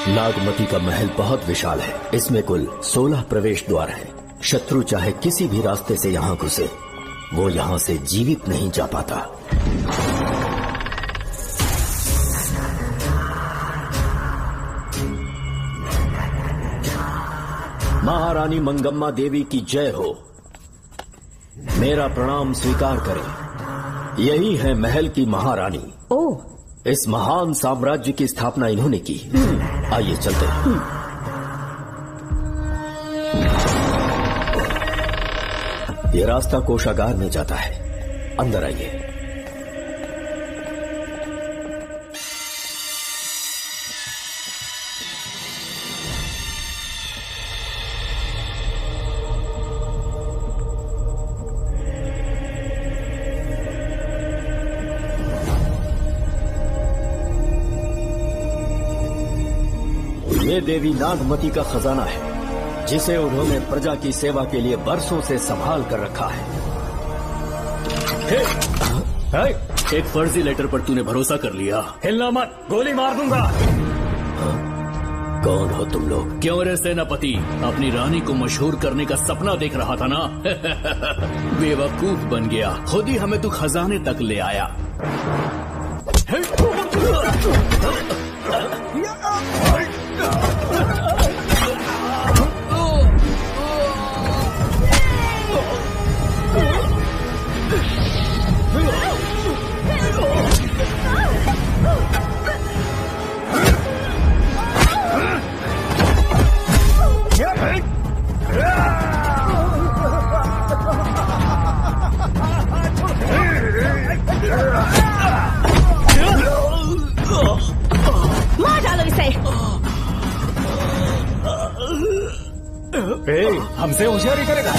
नागमती का महल बहुत विशाल है। इसमें कुल 16 प्रवेश द्वार हैं। शत्रु चाहे किसी भी रास्ते से यहाँ घुसे, वो यहाँ से जीवित नहीं जा पाता। महारानी मंगम्मा देवी की जय हो। मेरा प्रणाम स्वीकार करें। यही है महल की महारानी। ओह, इस महान साम्राज्य की स्थापना इन्होंने की। आइए चलते हैं। ये रास्ता कोषागार में जाता है। अंदर आइए। ये देवी नागमती का खजाना है, जिसे उन्होंने प्रजा की सेवा के लिए बरसों से संभाल कर रखा है। एक फर्जी लेटर पर तूने भरोसा कर लिया। हिलना मत, गोली मार दूंगा। कौन हो तुम लोग? क्यों रे सेनापति, अपनी रानी को मशहूर करने का सपना देख रहा था ना? बेवकूफ बन गया। खुद ही हमें तू खजाने तक ले आया। मार डालो इसे। हमसे होशियारी करेगा।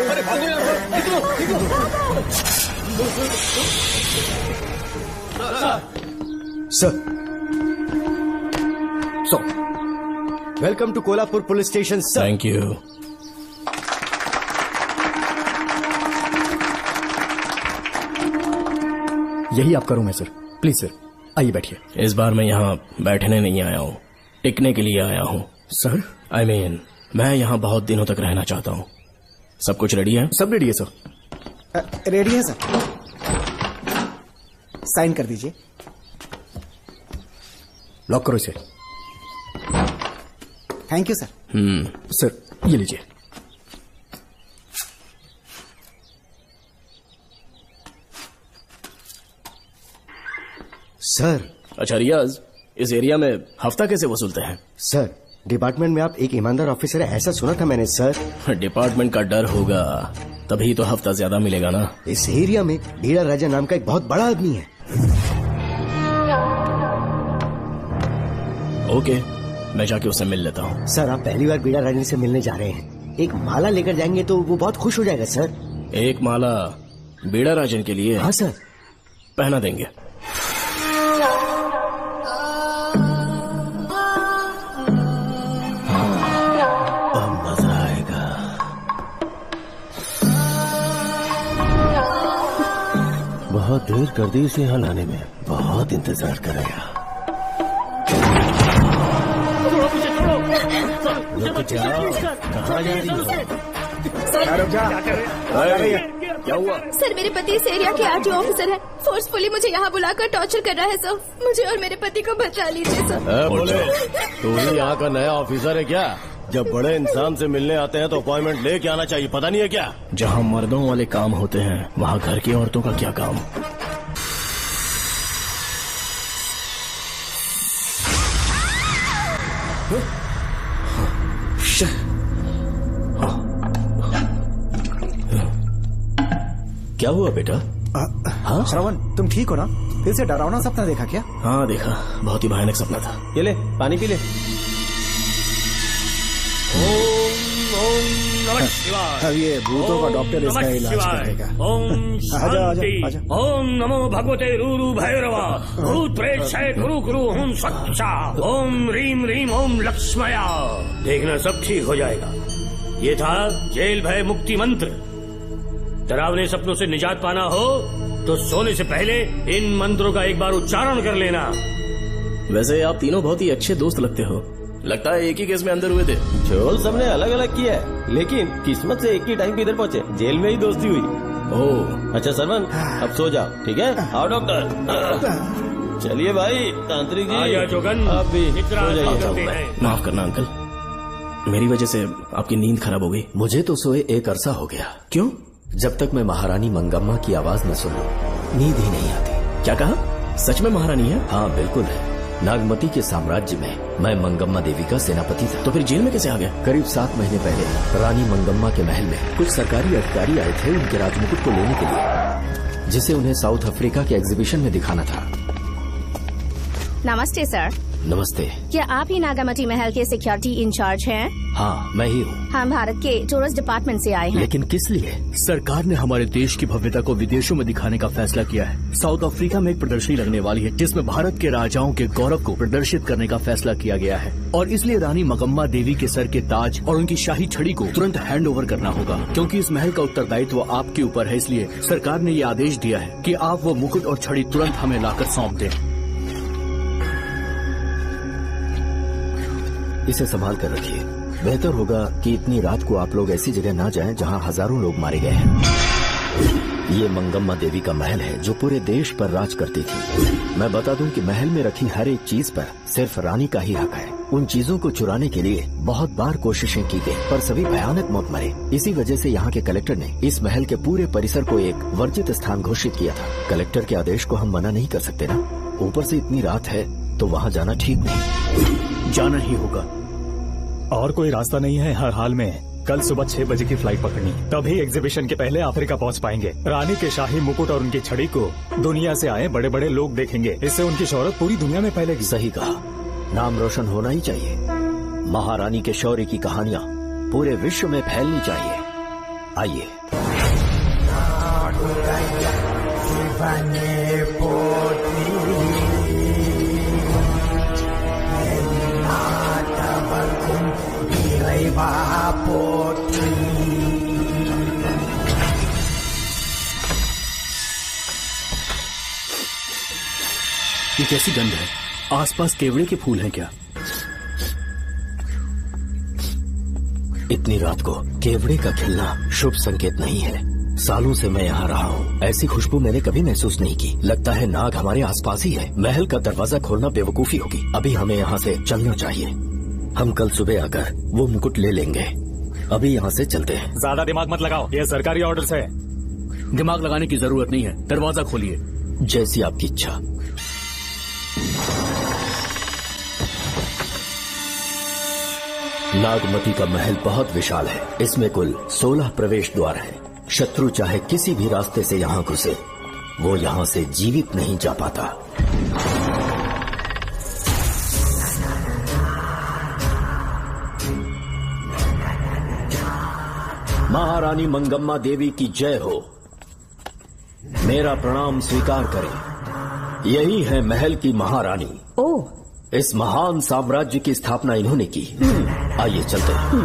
अरे भागो यार, निकलो। Sir, welcome to Kolhapur police station sir. Thank you. यही आपका रूम है सर। प्लीज सर, आइए बैठिए। इस बार मैं यहाँ बैठने नहीं आया हूँ, टिकने के लिए आया हूँ। सर, I mean, मैं यहाँ बहुत दिनों तक रहना चाहता हूँ। सब कुछ रेडी है? सब रेडी है सर। रेडी है सर। साइन कर दीजिए। लॉक करो इसे। Thank you sir. सर, ये लीजिए। सर। अच्छा रियाज, इस एरिया में हफ्ता कैसे वसूलते हैं? सर, डिपार्टमेंट में आप एक ईमानदार ऑफिसर है, ऐसा सुना था मैंने सर। डिपार्टमेंट का डर होगा, तभी तो हफ्ता ज्यादा मिलेगा ना। इस एरिया में बीड़ा राजा नाम का एक बहुत बड़ा आदमी है। ओके, मैं जाके उससे मिल लेता हूँ। सर, आप पहली बार बीड़ा राजा से मिलने जा रहे हैं, एक माला लेकर जाएंगे तो वो बहुत खुश हो जाएगा सर। एक माला बीड़ा राजन के लिए? हाँ सर। पहना देंगे। बहुत देर कर दी इसे यहाँ लाने में, बहुत इंतजार करेगा। कहाँ जा रही हो? क्या हुआ? सर, मेरे पति इस एरिया के आरटीओ ऑफिसर हैं। फोर्सफुली मुझे यहाँ बुलाकर टॉर्चर कर रहा है सर। मुझे और मेरे पति को बचा लीजिए सर। बोले, तू ही यहाँ का नया ऑफिसर है क्या? जब बड़े इंसान से मिलने आते हैं तो अपॉइंटमेंट लेके आना चाहिए, पता नहीं है क्या? जहाँ मर्दों वाले काम होते हैं, वहाँ घर की औरतों का क्या काम? क्या हुआ बेटा? हाँ श्रवण, तुम ठीक हो ना? फिर से डरावना सपना देखा क्या? हाँ देखा, बहुत ही भयानक सपना था। ये ले, पानी पी ले। अब ये भूतों का डॉक्टर इसका इलाज करेगा। आजा आजा आजा। ओम नमो भगवते रूरू भैरवा भूत प्रेत क्षय कुरु कुरु ओम सच्चा ओम रीम रीम ओम लक्ष्मया। देखना सब ठीक हो जाएगा। ये था जेल भय मुक्ति मंत्र। डरावने सपनों से निजात पाना हो तो सोने से पहले इन मंत्रों का एक बार उच्चारण कर लेना। वैसे आप तीनों बहुत ही अच्छे दोस्त लगते हो। लगता है एक ही केस में अंदर हुए थे। झोल सबने अलग अलग किया है, लेकिन किस्मत से एक ही टाइम पे इधर पहुंचे। जेल में ही दोस्ती हुई। ओह अच्छा सरवन, अब सो जाओ, ठीक है? आओ डॉक्टर। चलिए भाई तांत्रिक जी, जोगन आप भी इतना सो जाइए। करते हैं। माफ करना अंकल, मेरी वजह से आपकी नींद खराब हो गई। मुझे तो सोए एक अरसा हो गया। क्यों? जब तक मैं महारानी मंगम्मा की आवाज न सुन लूं नींद ही नहीं आती। क्या कहा? सच में महारानी है? हाँ बिल्कुल है। नागमती के साम्राज्य में मैं मंगम्मा देवी का सेनापति था। तो फिर जेल में कैसे आ गया? करीब 7 महीने पहले रानी मंगम्मा के महल में कुछ सरकारी अधिकारी आए थे उनके राजमुकुट को लेने के लिए, जिसे उन्हें साउथ अफ्रीका के एग्जीबिशन में दिखाना था। नमस्ते सर। नमस्ते। क्या आप ही नागामती महल के सिक्योरिटी इंचार्ज हैं? हाँ मैं ही हूँ। हम भारत के टूरिस्ट डिपार्टमेंट से आए हैं। लेकिन किस लिए? सरकार ने हमारे देश की भव्यता को विदेशों में दिखाने का फैसला किया है। साउथ अफ्रीका में एक प्रदर्शनी लगने वाली है जिसमें भारत के राजाओं के गौरव को प्रदर्शित करने का फैसला किया गया है, और इसलिए रानी मंगम्मा देवी के सर के ताज और उनकी शाही छड़ी को तुरंत हैंड ओवर करना होगा। क्योंकि इस महल का उत्तरदायित्व आपके ऊपर है, इसलिए सरकार ने ये आदेश दिया है कि आप वो मुकुट और छड़ी तुरंत हमें लाकर सौंप दें। इसे संभाल कर रखिए। बेहतर होगा कि इतनी रात को आप लोग ऐसी जगह ना जाएं जहां हजारों लोग मारे गए हैं। ये मंगम्मा देवी का महल है जो पूरे देश पर राज करती थी। मैं बता दूं कि महल में रखी हर एक चीज पर सिर्फ रानी का ही हक है। उन चीजों को चुराने के लिए बहुत बार कोशिशें की गई, पर सभी भयानक मौत मरे। इसी वजह से यहाँ के कलेक्टर ने इस महल के पूरे परिसर को एक वर्जित स्थान घोषित किया था। कलेक्टर के आदेश को हम मना नहीं कर सकते ना। ऊपर से इतनी रात है तो वहाँ जाना ठीक नहीं। जाना ही होगा। और कोई रास्ता नहीं है। हर हाल में कल सुबह 6 बजे की फ्लाइट पकड़नी, तभी एग्जीबिशन के पहले अफ्रीका पहुंच पाएंगे। रानी के शाही मुकुट और उनकी छड़ी को दुनिया से आए बड़े बड़े लोग देखेंगे। इससे उनकी शोहरत पूरी दुनिया में फैलेगी। सही कहा, नाम रोशन होना ही चाहिए। महारानी के शौर्य की कहानियाँ पूरे विश्व में फैलनी चाहिए। आइए। ये कैसी गंध है? आसपास केवड़े के फूल हैं क्या? इतनी रात को केवड़े का खिलना शुभ संकेत नहीं है। सालों से मैं यहाँ रहा हूँ, ऐसी खुशबू मैंने कभी महसूस नहीं की। लगता है नाग हमारे आसपास ही है। महल का दरवाजा खोलना बेवकूफी होगी। अभी हमें यहाँ से चलना चाहिए। हम कल सुबह आकर वो मुकुट ले लेंगे। अभी यहाँ से चलते हैं। ज्यादा दिमाग मत लगाओ, ये सरकारी ऑर्डर्स है। दिमाग लगाने की जरूरत नहीं है। दरवाजा खोलिए। जैसी आपकी इच्छा। नागमती का महल बहुत विशाल है। इसमें कुल 16 प्रवेश द्वार हैं। शत्रु चाहे किसी भी रास्ते से यहाँ घुसे, वो यहाँ से जीवित नहीं जा पाता। महारानी मंगम्मा देवी की जय हो। मेरा प्रणाम स्वीकार करें। यही है महल की महारानी। ओह, इस महान साम्राज्य की स्थापना इन्होंने की। आइए चलते हैं।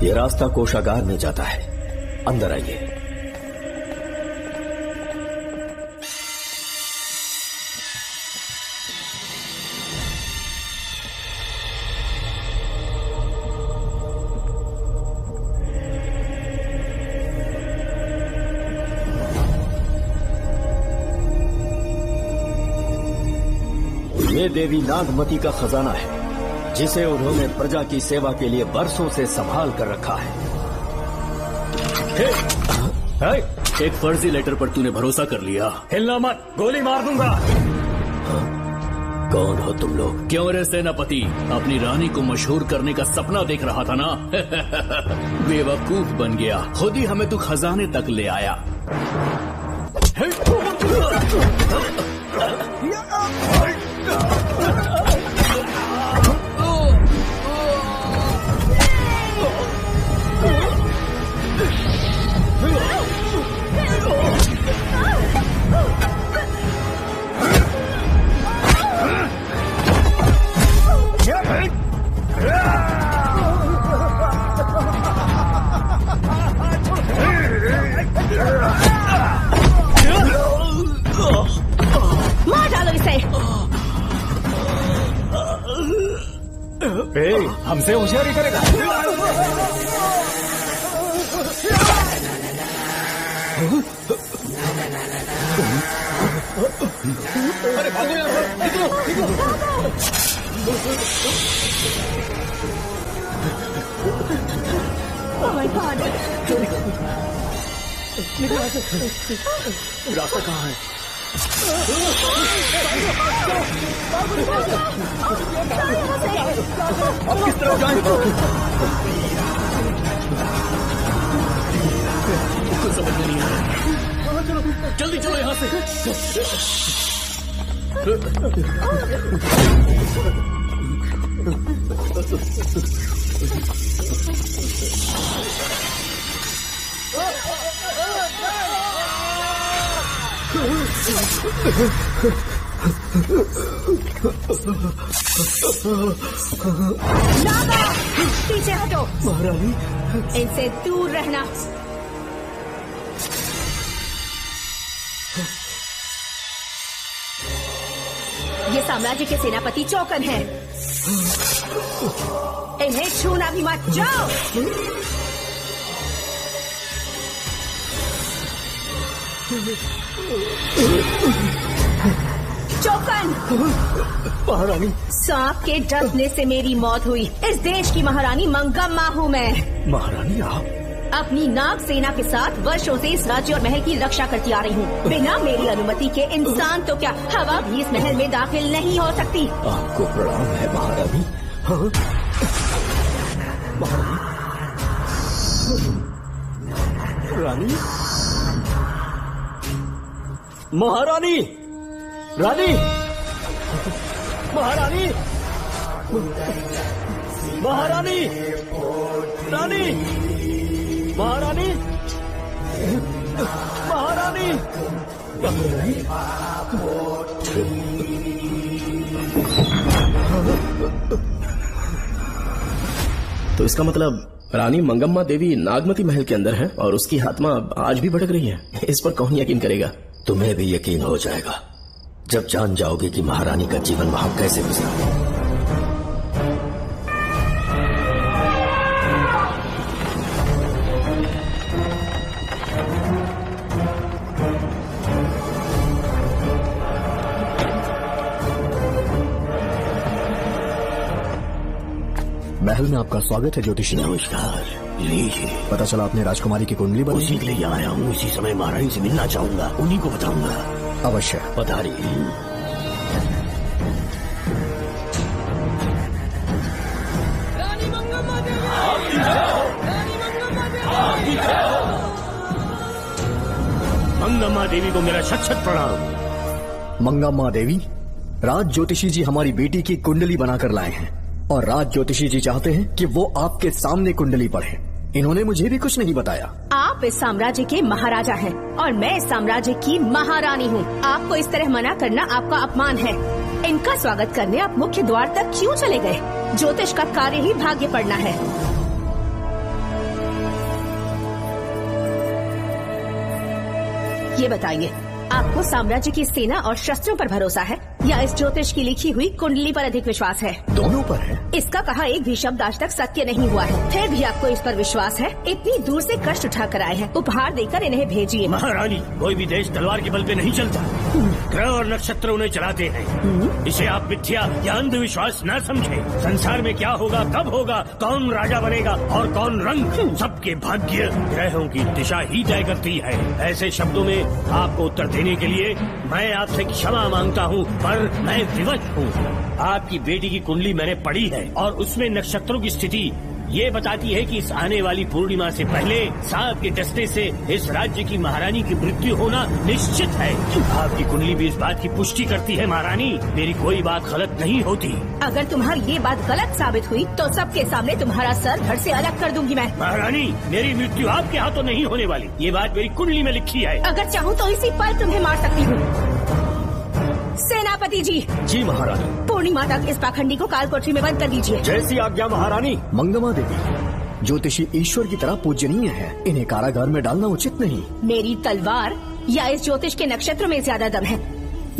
ये रास्ता कोषागार में जाता है। अंदर आइए। ये देवी नागमती का खजाना है, जिसे उन्होंने प्रजा की सेवा के लिए बरसों से संभाल कर रखा है। एक फर्जी लेटर पर तूने भरोसा कर लिया। हिलना मत, गोली मार दूंगा। कौन हो तुम लोग? क्यों रे सेनापति, अपनी रानी को मशहूर करने का सपना देख रहा था ना? बेवकूफ बन गया। खुद ही हमें तू खजाने तक ले आया। हमसे होशियारी करेगा। अरे भागो यार, निकलो, निकलो। Oh my God! रास्ता कहाँ है? अब किस तरफ जाएं? कुछ समझ में नहीं आ रहा। चलो जल्दी चलो यहाँ से। नागा, पीछे हटो। महारानी, इनसे दूर रहना। ये साम्राज्य के सेनापति चौकन हैं। इन्हें छूना भी मत। जाओ। चौकन, महारानी, सांप के डसने से मेरी मौत हुई। इस देश की महारानी मंगम्मा हूँ मैं। महारानी आप अपनी नाग सेना के साथ वर्षों से इस राज्य और महल की रक्षा करती आ रही हूँ। बिना मेरी अनुमति के इंसान तो क्या, हवा भी इस महल में दाखिल नहीं हो सकती। आपको प्रणाम है महारानी। हाँ? महारानी, रानी, महारानी, रानी, महारानी, महारानी, रानी, महारानी, महारानी, तो इसका मतलब रानी मंगम्मा देवी नागमती महल के अंदर है और उसकी आत्मा आज भी भटक रही है। इस पर कौन यकीन करेगा? तुम्हें भी यकीन हो जाएगा जब जान जाओगे कि महारानी का जीवन वहां कैसे गुजरा। महल में आपका स्वागत है ज्योतिषी। नमस्कार, लीजिए। पता चला आपने राजकुमारी की कुंडली बनी। उसी के लिए आया हूँ। इसी समय महारानी से मिलना चाहूंगा, उन्हीं को बताऊंगा। अवश्य पधारिए। मंगम्मा देवी को मेरा शत शत प्रणाम। मंगम्मा देवी, राज ज्योतिषी जी हमारी बेटी की कुंडली बनाकर लाए हैं और राज ज्योतिषी जी चाहते हैं कि वो आपके सामने कुंडली पढ़े। इन्होंने मुझे भी कुछ नहीं बताया। आप इस साम्राज्य के महाराजा हैं और मैं इस साम्राज्य की महारानी हूँ। आपको इस तरह मना करना आपका अपमान है। इनका स्वागत करने आप मुख्य द्वार तक क्यों चले गए? ज्योतिष का कार्य ही भाग्य पढ़ना है। ये बताइए, आपको साम्राज्य की सेना और शस्त्रों पर भरोसा है या इस ज्योतिष की लिखी हुई कुंडली पर अधिक विश्वास है? दोनों पर है। इसका कहा एक भी शब्द आज तक सत्य नहीं हुआ है, फिर भी आपको इस पर विश्वास है? इतनी दूर से कष्ट उठा कर आए हैं, उपहार देकर इन्हें भेजिए। महारानी, कोई भी देश तलवार के बल पे नहीं चलता, ग्रह और नक्षत्र उन्हें चलाते हैं। इसे आप मिथ्या या अंधविश्वास न समझे। संसार में क्या होगा, कब होगा, कौन राजा बनेगा और कौन रंग, सबके भाग्य ग्रहों की दिशा ही तय करती है। ऐसे शब्दों में आपको उत्तर देने के लिए मैं आपसे क्षमा मांगता हूँ, पर मैं विवश हूँ। आपकी बेटी की कुंडली मैंने पढ़ी है और उसमें नक्षत्रों की स्थिति ये बताती है कि इस आने वाली पूर्णिमा से पहले सांप के डसने से इस राज्य की महारानी की मृत्यु होना निश्चित है। आपकी कुंडली भी इस बात की पुष्टि करती है। महारानी, मेरी कोई बात गलत नहीं होती। अगर तुम्हारी ये बात गलत साबित हुई तो सबके सामने तुम्हारा सर धड़ से अलग कर दूंगी मैं। महारानी, मेरी मृत्यु आपके हाथों नहीं होने वाली, ये बात मेरी कुंडली में लिखी है। अगर चाहूँ तो इसी पल तुम्हें मार सकती हूँ। सेनापति जी। जी महारानी। पूर्णिमा तक इस पाखंडी को काल कोठरी में बंद कर दीजिए। जैसी आज्ञा महारानी। मंगम्मा देवी, ज्योतिषी ईश्वर की तरह पूजनीय है, इन्हें कारागार में डालना उचित नहीं। मेरी तलवार या इस ज्योतिष के नक्षत्र में ज्यादा दम है?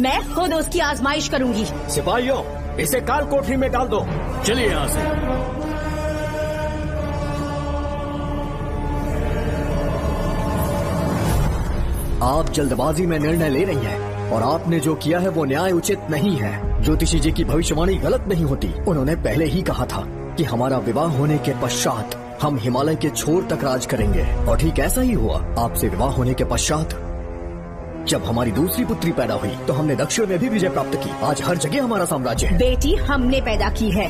मैं खुद उसकी आजमाइश करूंगी। सिपाहियों, इसे काल कोठरी में डाल दो। चलिए यहाँ से। आप जल्दबाजी में निर्णय ले रही हैं और आपने जो किया है वो न्याय उचित नहीं है। ज्योतिषी जी की भविष्यवाणी गलत नहीं होती। उन्होंने पहले ही कहा था कि हमारा विवाह होने के पश्चात हम हिमालय के छोर तक राज करेंगे, और ठीक ऐसा ही हुआ। आपसे विवाह होने के पश्चात जब हमारी दूसरी पुत्री पैदा हुई तो हमने दक्षिण में भी विजय प्राप्त की। आज हर जगह हमारा साम्राज्य है। बेटी हमने पैदा की है।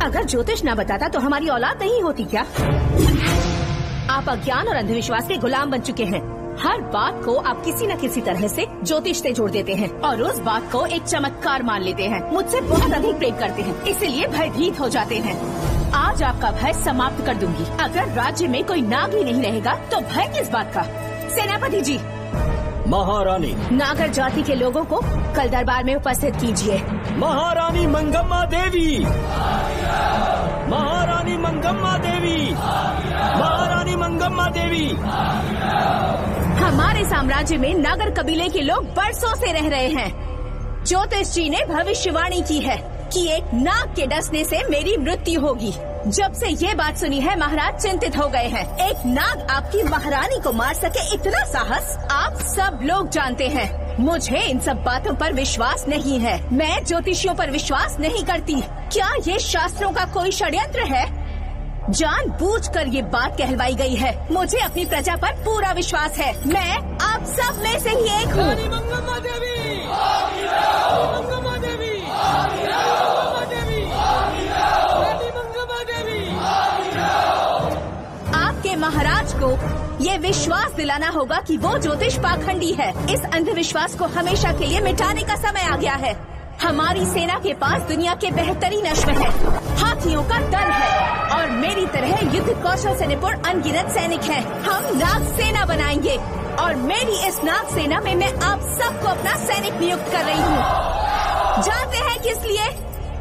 अगर ज्योतिष न बताता तो हमारी औलाद नहीं होती क्या? आप अज्ञान और अंधविश्वास के गुलाम बन चुके हैं। हर बात को आप किसी न किसी तरह से ज्योतिष से जोड़ देते हैं और उस बात को एक चमत्कार मान लेते हैं। मुझसे बहुत अधिक प्रेम करते हैं, इसीलिए भयभीत हो जाते हैं। आज आपका भय समाप्त कर दूंगी। अगर राज्य में कोई नाग ही नहीं रहेगा तो भय किस बात का? सेनापति जी। महारानी। नागर जाति के लोगों को कल दरबार में उपस्थित कीजिए। महारानी मंगम्मा देवी। महारानी मंगम्मा देवी। महारानी मंगम्मा देवी। हमारे साम्राज्य में नागर कबीले के लोग बरसों से रह रहे हैं। ज्योतिष जी ने भविष्यवाणी की है कि एक नाग के डसने से मेरी मृत्यु होगी। जब से ये बात सुनी है महाराज चिंतित हो गए हैं। एक नाग आपकी महारानी को मार सके, इतना साहस आप सब लोग जानते हैं। मुझे इन सब बातों पर विश्वास नहीं है। मैं ज्योतिषियों पर विश्वास नहीं करती। क्या ये शास्त्रों का कोई षड्यंत्र है? जानबूझकर ये बात कहलवाई गई है। मुझे अपनी प्रजा पर पूरा विश्वास है। मैं आप सब में से ही एक हूँ। मंगम्मा देवी। मंगम्मा देवी। आपके महाराज को ये विश्वास दिलाना होगा कि वो ज्योतिष पाखंडी है। इस अंधविश्वास को हमेशा के लिए मिटाने का समय आ गया है। हमारी सेना के पास दुनिया के बेहतरीन अश्व है, हाथियों का दल है और मेरी तरह युद्ध कौशल से निपुण अनगिनत सैनिक हैं। हम नाग सेना बनाएंगे और मेरी इस नाग सेना में मैं आप सबको अपना सैनिक नियुक्त कर रही हूँ। जानते हैं किस लिए?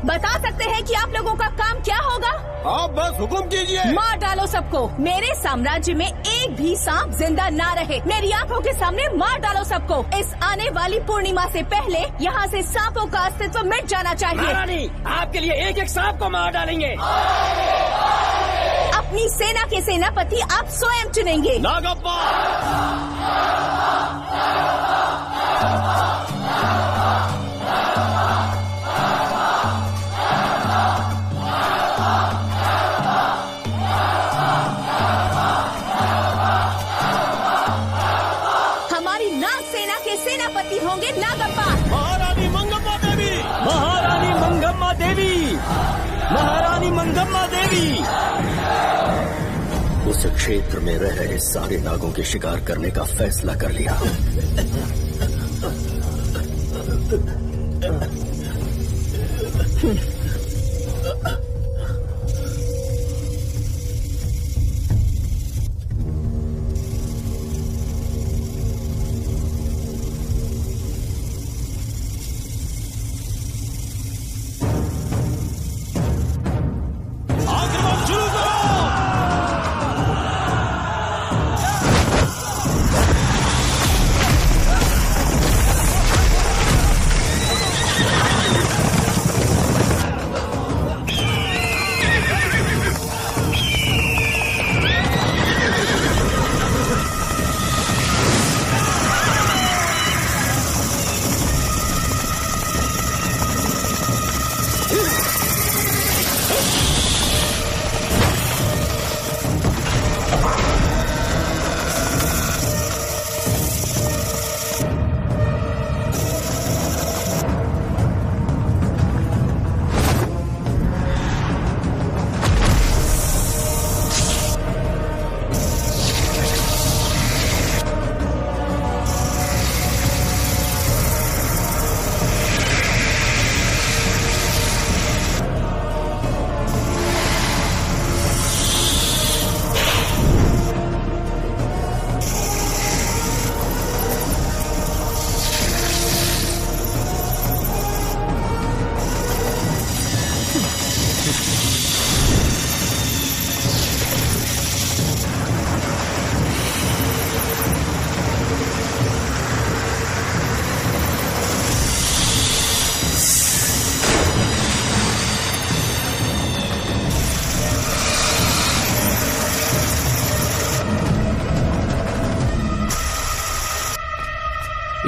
बता सकते हैं कि आप लोगों का काम क्या होगा? आप बस हुक्म कीजिए। मार डालो सबको। मेरे साम्राज्य में एक भी सांप जिंदा ना रहे। मेरी आंखों के सामने मार डालो सबको। इस आने वाली पूर्णिमा से पहले यहाँ से सांपों का अस्तित्व मिट जाना चाहिए। महारानी, आपके लिए एक एक सांप को मार डालेंगे। अपनी सेना के सेनापति आप स्वयं चुनेंगे। नागप्पा। सेनापति होंगे नागप्पा। महारानी मंगम्मा देवी। महारानी मंगम्मा देवी। महारानी मंगम्मा देवी। उस क्षेत्र में रह रहे सारे नागों के शिकार करने का फैसला कर लिया।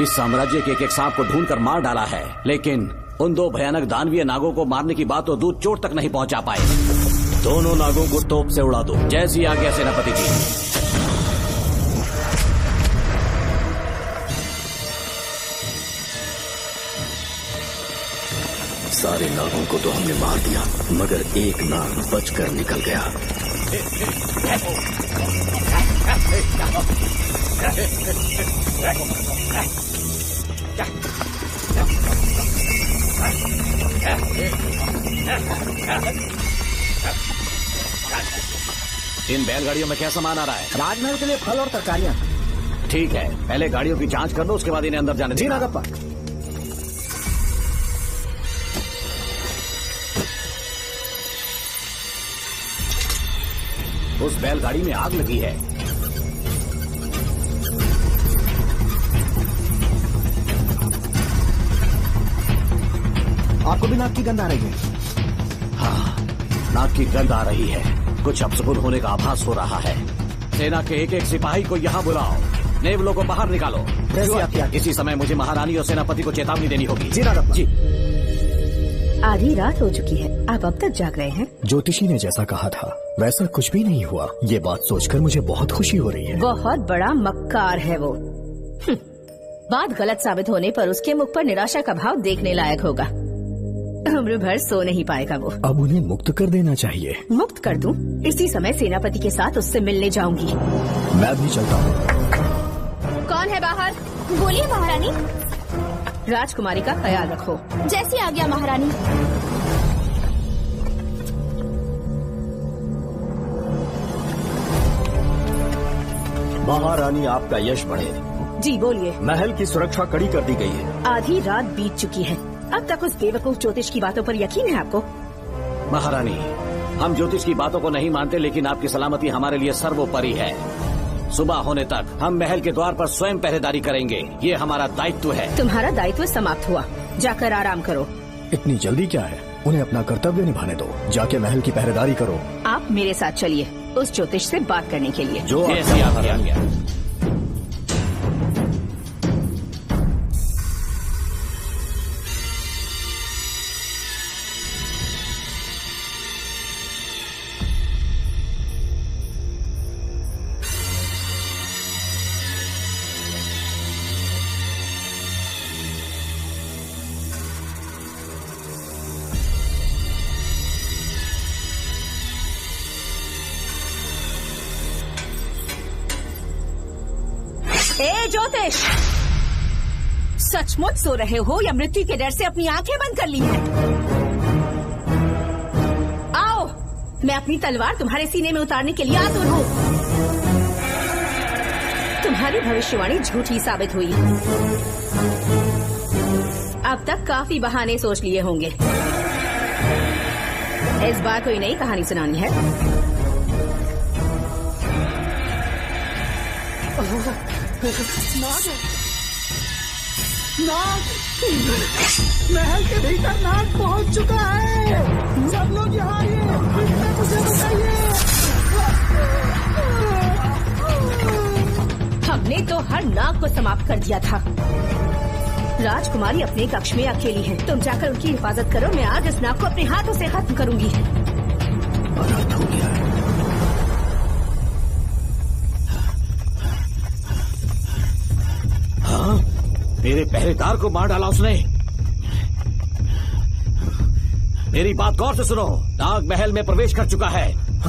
इस साम्राज्य के एक एक सांप को ढूंढकर मार डाला है, लेकिन उन 2 भयानक दानवीय नागों को मारने की बात तो दूध चोट तक नहीं पहुंचा पाए। दोनों नागों को तोप से उड़ा दो, जैसी आज्ञा सेनापति जी। सारे नागों को तो हमने मार दिया, मगर एक नाग बचकर निकल गया। इन बैलगाड़ियों में क्या सामान आ रहा है? राजमहल के लिए फल और तरकारियां। ठीक है, पहले गाड़ियों की जांच कर लो, उसके बाद इन्हें अंदर जाने जी देना। नागप्पा। उस बैलगाड़ी में आग लगी है। आपको भी नाक की गंध आ रही है? हाँ, नाक की गंध आ रही है। कुछ अपशकुन होने का आभास हो रहा है। सेना के एक एक सिपाही को यहाँ बुलाओ, नेवलों को बाहर निकालो। इसी समय मुझे महारानी और सेनापति को चेतावनी देनी होगी। जी नागप्पा। जी। आधी रात हो चुकी है, आप अब तक जाग रहे हैं? ज्योतिषी ने जैसा कहा था वैसा कुछ भी नहीं हुआ। ये बात सोचकर मुझे बहुत खुशी हो रही है। बहुत बड़ा मक्कार है वो। बात गलत साबित होने पर उसके मुख पर निराशा का भाव देखने लायक होगा। उम्र भर सो नहीं पाएगा वो। अब उन्हें मुक्त कर देना चाहिए। मुक्त कर दूं? इसी समय सेनापति के साथ उससे मिलने जाऊंगी। मैं भी चलता हूँ। कौन है बाहर? बोलिए महारानी। राजकुमारी का ख्याल रखो। जैसी आज्ञा महारानी। महारानी, आपका यश बढ़े। जी बोलिए। महल की सुरक्षा कड़ी कर दी गई है। आधी रात बीत चुकी है, अब तक उस बेवकूफ ज्योतिष की बातों पर यकीन है आपको? महारानी, हम ज्योतिष की बातों को नहीं मानते, लेकिन आपकी सलामती हमारे लिए सर्वोपरि है। सुबह होने तक हम महल के द्वार पर स्वयं पहरेदारी करेंगे, ये हमारा दायित्व है। तुम्हारा दायित्व समाप्त हुआ, जाकर आराम करो। इतनी जल्दी क्या है? उन्हें अपना कर्तव्य निभाने दो। जाके महल की पहरेदारी करो। आप मेरे साथ चलिए उस ज्योतिष से बात करने के लिए। जो आज्ञा। ए ज्योतिष, सचमुच सो रहे हो या मृत्यु के डर से अपनी आंखें बंद कर ली हैं? आओ, मैं अपनी तलवार तुम्हारे सीने में उतारने के लिए आतुर हूँ। तुम्हारी भविष्यवाणी झूठी साबित हुई। अब तक काफी बहाने सोच लिए होंगे। इस बार कोई नई कहानी सुनानी है? नाग! महल के भीतर नाग पहुंच चुका है। सब लोग यहाँ आइए, मुझे बताइए। हमने तो हर नाग को समाप्त कर दिया था। राजकुमारी अपने कक्ष में अकेली है, तुम जाकर उनकी हिफाजत करो। मैं आज इस नाग को अपने हाथों से खत्म करूंगी। अनर्थ हो गया है। हाँ, मेरे पहरेदार को मार डाला उसने। मेरी बात गौर से सुनो, नाग महल में प्रवेश कर चुका है।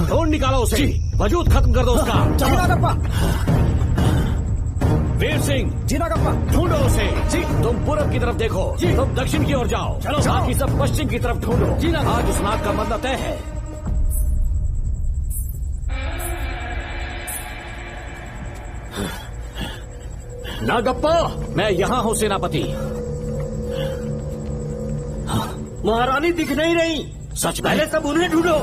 ढूंढ निकालो उसे, वजूद खत्म कर दो उसका। जी नागप्पा। वीर सिंह, जी नागप्पा। ढूंढो उसे। जी। तुम पूरब की तरफ देखो, तुम दक्षिण की ओर जाओ। चलो, बाकी सब पश्चिम की तरफ ढूंढो। जी नाग। आज उस नाग का मरना तय है। नागप्पा, मैं यहाँ हूँ सेनापति। महारानी दिख नहीं रही। सच में? पहले सब उन्हें ढूंढो।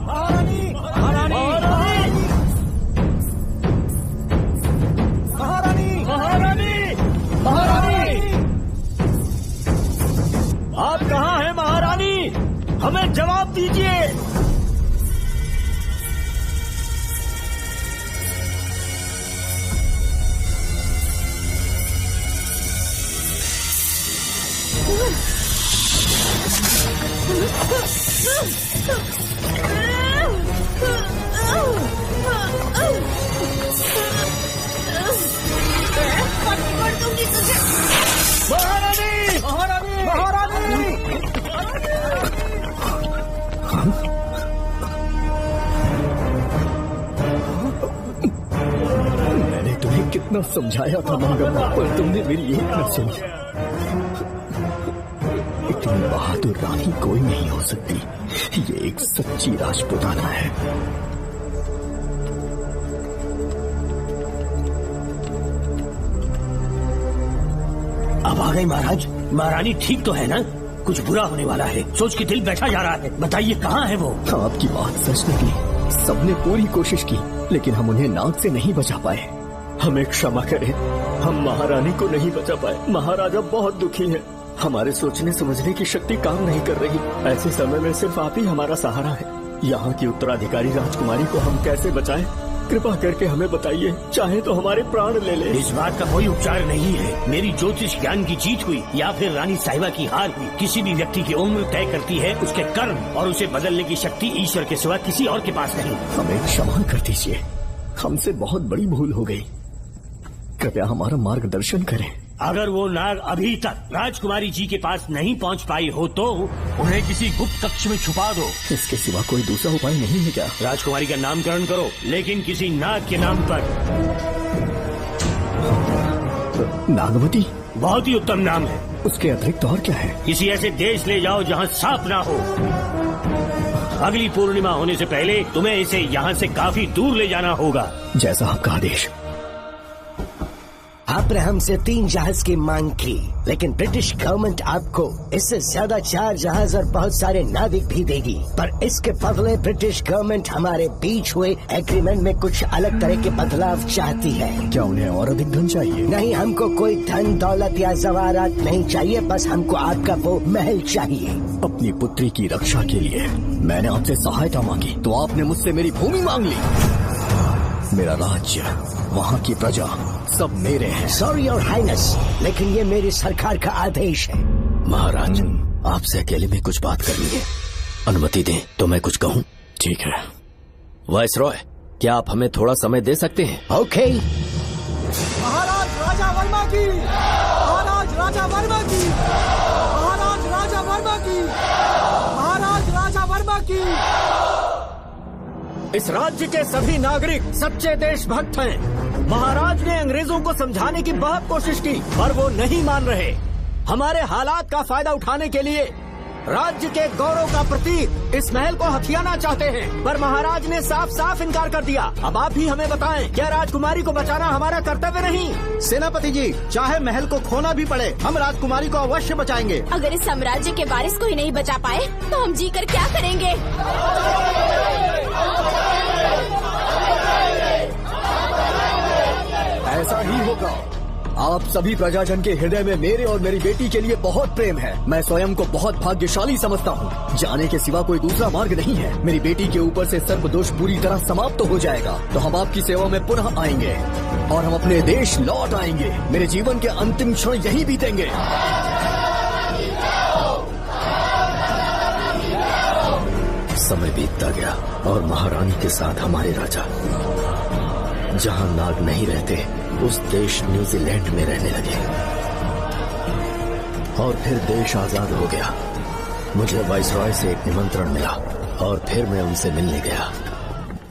महारानी! महारानी! महारानी! महारानी! महारानी! आप कहाँ हैं महारानी? हमें जवाब दीजिए। महारानी! महारानी! महारानी! मैंने तुम्हें कितना समझाया था मंगम्मा, पर तुमने मेरी एक न सुनी। इतनी बहादुर रानी कोई नहीं हो सकती। ये एक सच्ची राजपुताना है। अब आ गई महाराज। महारानी ठीक तो है ना? कुछ बुरा होने वाला है, सोच के दिल बैठा जा रहा है। बताइए कहाँ है वो? आपकी बात सच निकली। सबने पूरी कोशिश की, लेकिन हम उन्हें नाग से नहीं बचा पाए। हमें क्षमा करें, हम महारानी को नहीं बचा पाए। महाराजा बहुत दुखी है। हमारे सोचने समझने की शक्ति काम नहीं कर रही। ऐसे समय में सिर्फ आप ही हमारा सहारा है। यहाँ की उत्तराधिकारी राजकुमारी को हम कैसे बचाएं? कृपा करके हमें बताइए, चाहे तो हमारे प्राण ले ले। इस बात का कोई उपचार नहीं है। मेरी ज्योतिष ज्ञान की जीत हुई या फिर रानी साहिबा की हार हुई। किसी भी व्यक्ति की उम्र तय करती है उसके कर्म, और उसे बदलने की शक्ति ईश्वर के सिवा किसी और के पास नहीं। हमें क्षमा कर दीजिए, हमसे बहुत बड़ी भूल हो गई। कृपया हमारा मार्गदर्शन करें। अगर वो नाग अभी तक राजकुमारी जी के पास नहीं पहुंच पाई हो तो उन्हें किसी गुप्त कक्ष में छुपा दो। इसके सिवा कोई दूसरा उपाय नहीं है क्या? राजकुमारी का नामकरण करो, लेकिन किसी नाग के नाम पर। नागवती बहुत ही उत्तम नाम है। उसके अतिरिक्त और क्या है? किसी ऐसे देश ले जाओ जहाँ सांप ना हो। अगली पूर्णिमा होने से पहले तुम्हें इसे यहाँ से काफी दूर ले जाना होगा। जैसा आपका आदेश। आपने हमसे 3 जहाज की मांग की, लेकिन ब्रिटिश गवर्नमेंट आपको इससे ज्यादा 4 जहाज और बहुत सारे नाविक भी देगी। पर इसके बदले ब्रिटिश गवर्नमेंट हमारे बीच हुए एग्रीमेंट में कुछ अलग तरह के बदलाव चाहती है। क्या उन्हें और अधिक धन चाहिए? नहीं, हमको कोई धन दौलत या जवाहरात नहीं चाहिए, बस हमको आपका वो महल चाहिए। अपनी पुत्री की रक्षा के लिए मैंने आपसे सहायता मांगी तो आपने मुझसे मेरी भूमि मांग ली। मेरा राज्य, वहाँ की प्रजा सब मेरे हैं। सॉरी योर हाइनेस, लेकिन ये मेरी सरकार का आदेश है। महाराज, आपसे अकेले में कुछ बात करनी है। अनुमति दें तो मैं कुछ कहूँ? ठीक है। वाइसरॉय, क्या आप हमें थोड़ा समय दे सकते हैं? ओके। महाराज राजा वर्मा की, महाराज राजा वर्मा की, महाराज राजा वर्मा की, महाराज राजा वर्मा की। इस राज्य के सभी नागरिक सच्चे देशभक्त हैं। महाराज ने अंग्रेजों को समझाने की बहुत कोशिश की, पर वो नहीं मान रहे। हमारे हालात का फायदा उठाने के लिए राज्य के गौरव का प्रतीक इस महल को हथियाना चाहते हैं, पर महाराज ने साफ साफ इनकार कर दिया। अब आप ही हमें बताएं, क्या राजकुमारी को बचाना हमारा कर्तव्य नहीं? सेनापति जी, चाहे महल को खोना भी पड़े, हम राजकुमारी को अवश्य बचाएंगे। अगर इस साम्राज्य के वारिस को ही नहीं बचा पाए तो हम जीकर क्या करेंगे? ऐसा ही होगा। आप सभी प्रजाजन के हृदय में मेरे और मेरी बेटी के लिए बहुत प्रेम है। मैं स्वयं को बहुत भाग्यशाली समझता हूँ। जाने के सिवा कोई दूसरा मार्ग नहीं है। मेरी बेटी के ऊपर से सर्पदोष पूरी तरह समाप्त हो जाएगा तो हम आपकी सेवा में पुनः आएंगे और हम अपने देश लौट आएंगे। मेरे जीवन के अंतिम क्षण यही बीतेंगे। समय बीतता गया और महारानी के साथ हमारे राजा जहाँ नाग नहीं रहते उस देश न्यूजीलैंड में रहने लगे और फिर देश आजाद हो गया। मुझे वाइसरॉय से एक निमंत्रण मिला और फिर मैं उनसे मिलने गया।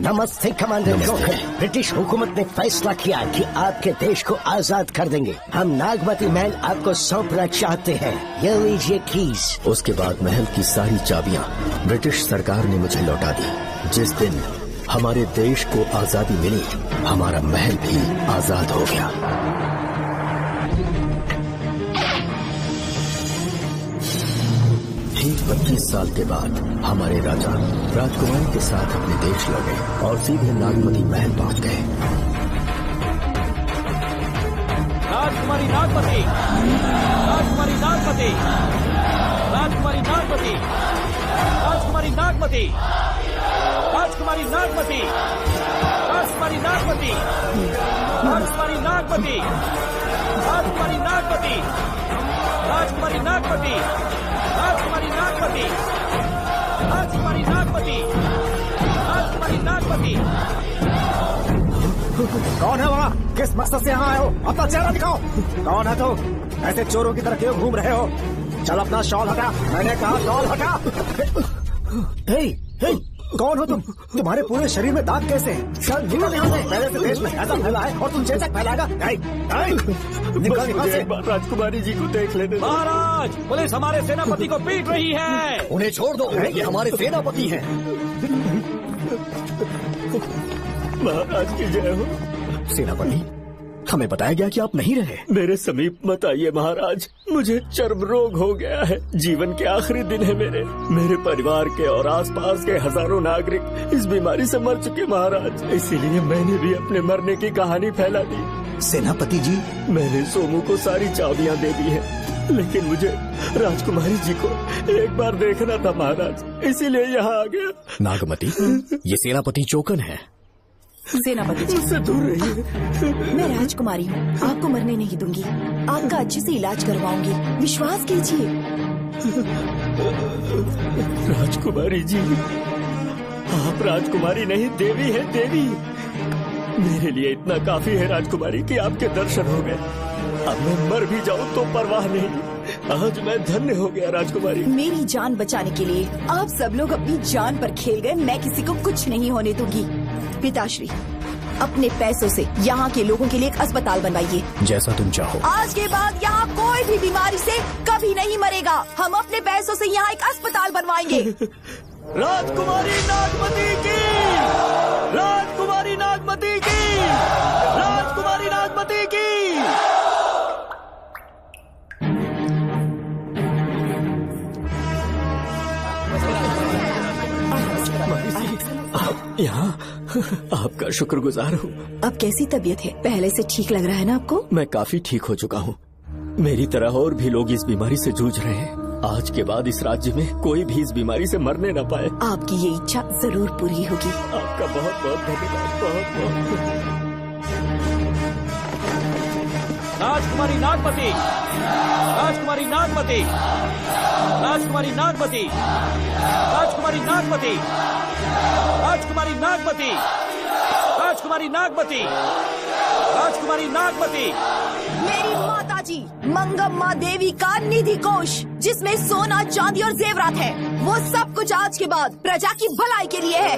नमस्ते कमांडर जोकर। ब्रिटिश हुकूमत ने फैसला किया कि आपके देश को आजाद कर देंगे। हम नागवती महल आपको सौंपना चाहते हैं। ये लीजिए कीज। उसके बाद महल की सारी चाबियां ब्रिटिश सरकार ने मुझे लौटा दी। जिस दिन हमारे देश को आजादी मिली, हमारा महल भी आजाद हो गया। ठीक 32 साल के बाद हमारे राजा राजकुमारी के साथ अपने देश लौटे और सीधे नागमती महल पहुंच गए। राजकुमारी नागमती, राजकुमारी नागमती, राजकुमारी नागमती, राजकुमारी नागमती, राजकुमारी नागमती, राजकुमारी नागमती, राजकुमारी नागमती, राजकुमारी नागमती, राजकुमारी नागमती, राजकुमारी नागमती, सेनापति। कौन है वहाँ? किस मकसद से यहाँ आए हो? अपना चेहरा दिखाओ। कौन है तू? ऐसे चोरों की तरह क्यों घूम रहे हो? चल अपना शॉल हटा। मैंने कहा शॉल हटा। हे, हे, कौन हो तुम? तुम्हारे पूरे शरीर में दाग कैसे हैं? चल निकल यहाँ से। पहले से देश में ऐसा फैला है और तुम चेचक फैलाएगा। निकल यहाँ से। राजकुमारी जी को देख लेने। महाराज, पुलिस हमारे सेनापति को पीट रही है। उन्हें छोड़ दो, ये हमारे सेनापति हैं। महाराज की जय हो। सेनापति, हमें बताया गया कि आप नहीं रहे। मेरे समीप मत आइए महाराज, मुझे चर्म रोग हो गया है। जीवन के आखिरी दिन है मेरे परिवार के और आसपास के हजारों नागरिक इस बीमारी से मर चुके महाराज। इसीलिए मैंने भी अपने मरने की कहानी फैला दी। सेनापति जी, मैंने सोमू को सारी चाबियां दे दी है, लेकिन मुझे राजकुमारी जी को एक बार देखना था महाराज, इसीलिए यहाँ आ गया। नागमती, ये सेनापति चोकन है। सेनापति जी, मुझसे दूर रहिए। मैं राजकुमारी हूँ, आपको मरने नहीं दूंगी। आपका अच्छे से इलाज करवाऊंगी, विश्वास कीजिए। राजकुमारी जी, आप राजकुमारी नहीं देवी है, देवी। मेरे लिए इतना काफी है राजकुमारी कि आपके दर्शन हो गए। अब मैं मर भी जाऊँ तो परवाह नहीं। आज मैं धन्य हो गया राजकुमारी। मेरी जान बचाने के लिए आप सब लोग अपनी जान पर खेल गए। मैं किसी को कुछ नहीं होने दूंगी। पिताश्री, अपने पैसों से यहाँ के लोगों के लिए एक अस्पताल बनवाइए। जैसा तुम चाहो। आज के बाद यहाँ कोई भी बीमारी से कभी नहीं मरेगा। हम अपने पैसों से यहाँ एक अस्पताल बनवाएंगे। राजकुमारी नागमती की, राजकुमारी नागमती की, राजकुमारी नागमती की। यहाँ आपका शुक्रगुजार हूँ। अब कैसी तबीयत है? पहले से ठीक लग रहा है ना आपको? मैं काफी ठीक हो चुका हूँ। मेरी तरह और भी लोग इस बीमारी से जूझ रहे हैं। आज के बाद इस राज्य में कोई भी इस बीमारी से मरने न पाए। आपकी ये इच्छा जरूर पूरी होगी। आपका बहुत बहुत धन्यवाद, बहुत बहुत। राजकुमारी नागमती, राजकुमारी नागमती, राजकुमारी नागमती, राजकुमारी नागमती, राजकुमारी नागमती, राजकुमारी नागमती, राजकुमारी नागमती। मेरी माताजी मंगम्मा देवी का निधि कोष, जिसमें सोना, चांदी और जेवरात है, वो सब कुछ आज के बाद प्रजा की भलाई के लिए है।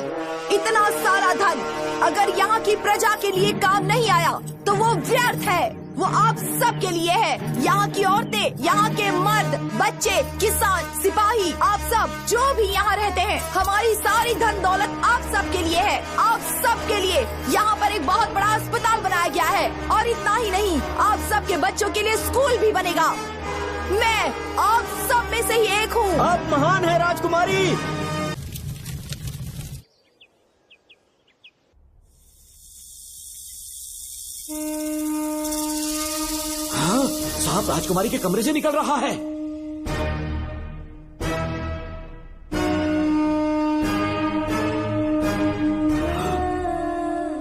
इतना सारा धन अगर यहाँ की प्रजा के लिए काम नहीं आया तो वो व्यर्थ है। वो आप सब के लिए है। यहाँ की औरतें, यहाँ के मर्द, बच्चे, किसान, सिपाही, आप सब जो भी यहाँ रहते हैं, हमारी सारी धन दौलत आप सब के लिए है। आप सब के लिए यहाँ पर एक बहुत बड़ा अस्पताल बनाया गया है। और इतना ही नहीं, आप सब के बच्चों के लिए स्कूल भी बनेगा। मैं आप सब में से ही एक हूँ। आप महान है राजकुमारी। हाँ, साहब राजकुमारी के कमरे से निकल रहा है।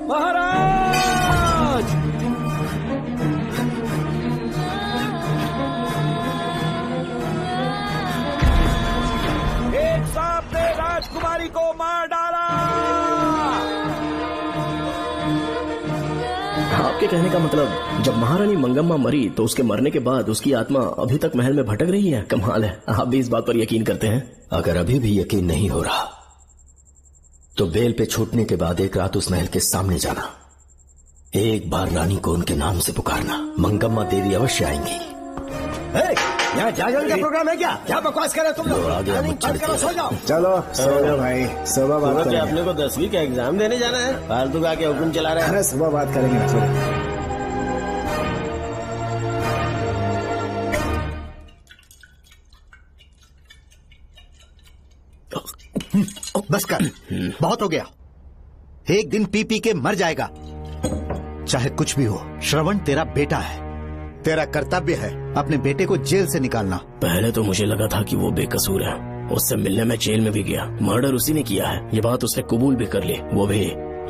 महाराज! एक सांप ने राजकुमारी को मार डाला। आपके कहने का मतलब, जब महारानी मंगम्मा मरी तो उसके मरने के बाद उसकी आत्मा अभी तक महल में भटक रही है? कमाल है, आप भी इस बात पर यकीन करते हैं? अगर अभी भी यकीन नहीं हो रहा तो बेल पे छूटने के बाद एक रात उस महल के सामने जाना, एक बार रानी को उनके नाम से पुकारना, मंगम्मा देवी अवश्य आएंगी। यहाँ जागरण का प्रोग्राम है क्या? क्या बकवास कर रहे तुम लोग? सो जाओ। चलो सो जाओ भाई, सुबह बात करेंगे। अपने को 10वीं का एग्जाम देने जाना है, फालतू का के हुक्म चला रहे हैं। अरे सुबह बात करेंगे। बस कर, बहुत हो गया। एक दिन पी पी के मर जाएगा। चाहे कुछ भी हो, श्रवण तेरा बेटा है। तेरा कर्तव्य है अपने बेटे को जेल से निकालना। पहले तो मुझे लगा था कि वो बेकसूर है, उससे मिलने में जेल में भी गया, मर्डर उसी ने किया है, ये बात उसने कबूल भी कर ली, वो भी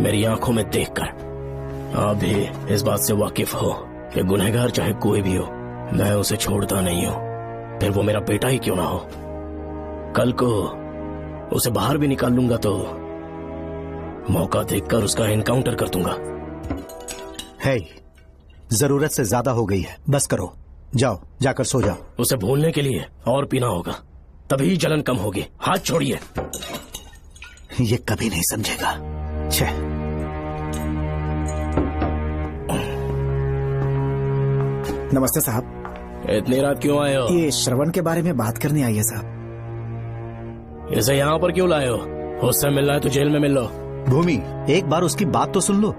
मेरी आंखों में देखकर। आप भी इस बात से वाकिफ हो कि गुनहगार चाहे कोई भी हो, मैं उसे छोड़ता नहीं हूँ, फिर वो मेरा बेटा ही क्यों ना हो। कल को उसे बाहर भी निकाल लूंगा तो मौका देखकर उसका एनकाउंटर कर दूंगा। है, जरूरत से ज्यादा हो गई है, बस करो, जाओ जाकर सो जाओ। उसे भूलने के लिए और पीना होगा, तभी जलन कम होगी। हाथ छोड़िए। ये कभी नहीं समझेगा। छे। नमस्ते साहब। इतनी रात क्यों आए हो? ये श्रवण के बारे में बात करने आई है साहब। इसे यहाँ पर क्यों लाए हो? उससे मिलना है तो जेल में मिल लो। भूमि, एक बार उसकी बात तो सुन लो।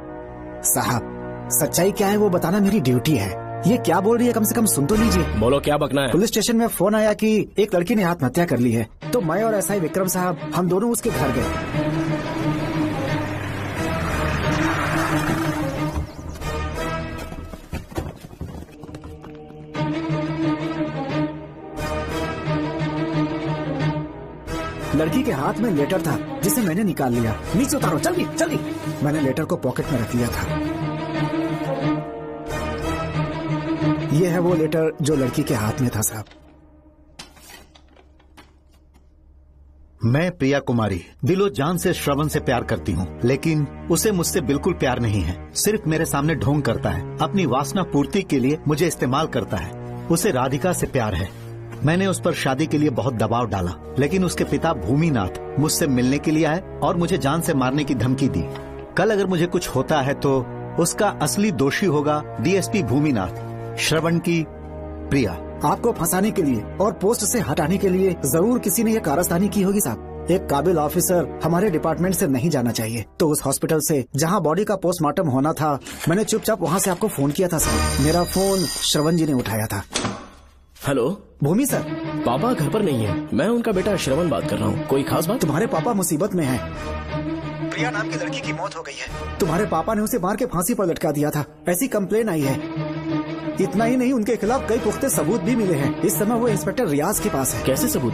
साहब, सच्चाई क्या है वो बताना मेरी ड्यूटी है। ये क्या बोल रही है, कम से कम सुन तो लीजिए। बोलो, क्या बकना है? पुलिस स्टेशन में फोन आया कि एक लड़की ने आत्महत्या कर ली है, तो मैं और एसआई विक्रम साहब हम दोनों उसके घर गए। लड़की के हाथ में लेटर था जिसे मैंने निकाल लिया। नीचे उतारो, जल्दी जल्दी। मैंने लेटर को पॉकेट में रख लिया था। ये है वो लेटर जो लड़की के हाथ में था साहब। मैं प्रिया कुमारी दिलो जान से श्रवण से प्यार करती हूँ, लेकिन उसे मुझसे बिल्कुल प्यार नहीं है। सिर्फ मेरे सामने ढोंग करता है, अपनी वासना पूर्ति के लिए मुझे इस्तेमाल करता है। उसे राधिका से प्यार है। मैंने उस पर शादी के लिए बहुत दबाव डाला, लेकिन उसके पिता भूमिनाथ मुझसे मिलने के लिए आए और मुझे जान से मारने की धमकी दी। कल अगर मुझे कुछ होता है तो उसका असली दोषी होगा डीएसपी भूमिनाथ। श्रवण की प्रिया। आपको फंसाने के लिए और पोस्ट से हटाने के लिए जरूर किसी ने ये कारस्तानी की होगी साहब। एक काबिल ऑफिसर हमारे डिपार्टमेंट से नहीं जाना चाहिए। तो उस हॉस्पिटल से जहाँ बॉडी का पोस्टमार्टम होना था, मैंने चुपचाप वहाँ से आपको फोन किया था साहब। मेरा फोन श्रवण जी ने उठाया था। हेलो भूमि सर। पापा घर पर नहीं है, मैं उनका बेटा श्रवण बात कर रहा हूँ। कोई खास बात? तुम्हारे पापा मुसीबत में हैं। प्रिया नाम की लड़की की मौत हो गई है। तुम्हारे पापा ने उसे मार के फांसी पर लटका दिया था, ऐसी कंप्लेन आई है। इतना ही नहीं, उनके खिलाफ कई पुख्ते सबूत भी मिले हैं। इस समय वो इंस्पेक्टर रियाज के पास है। कैसे सबूत?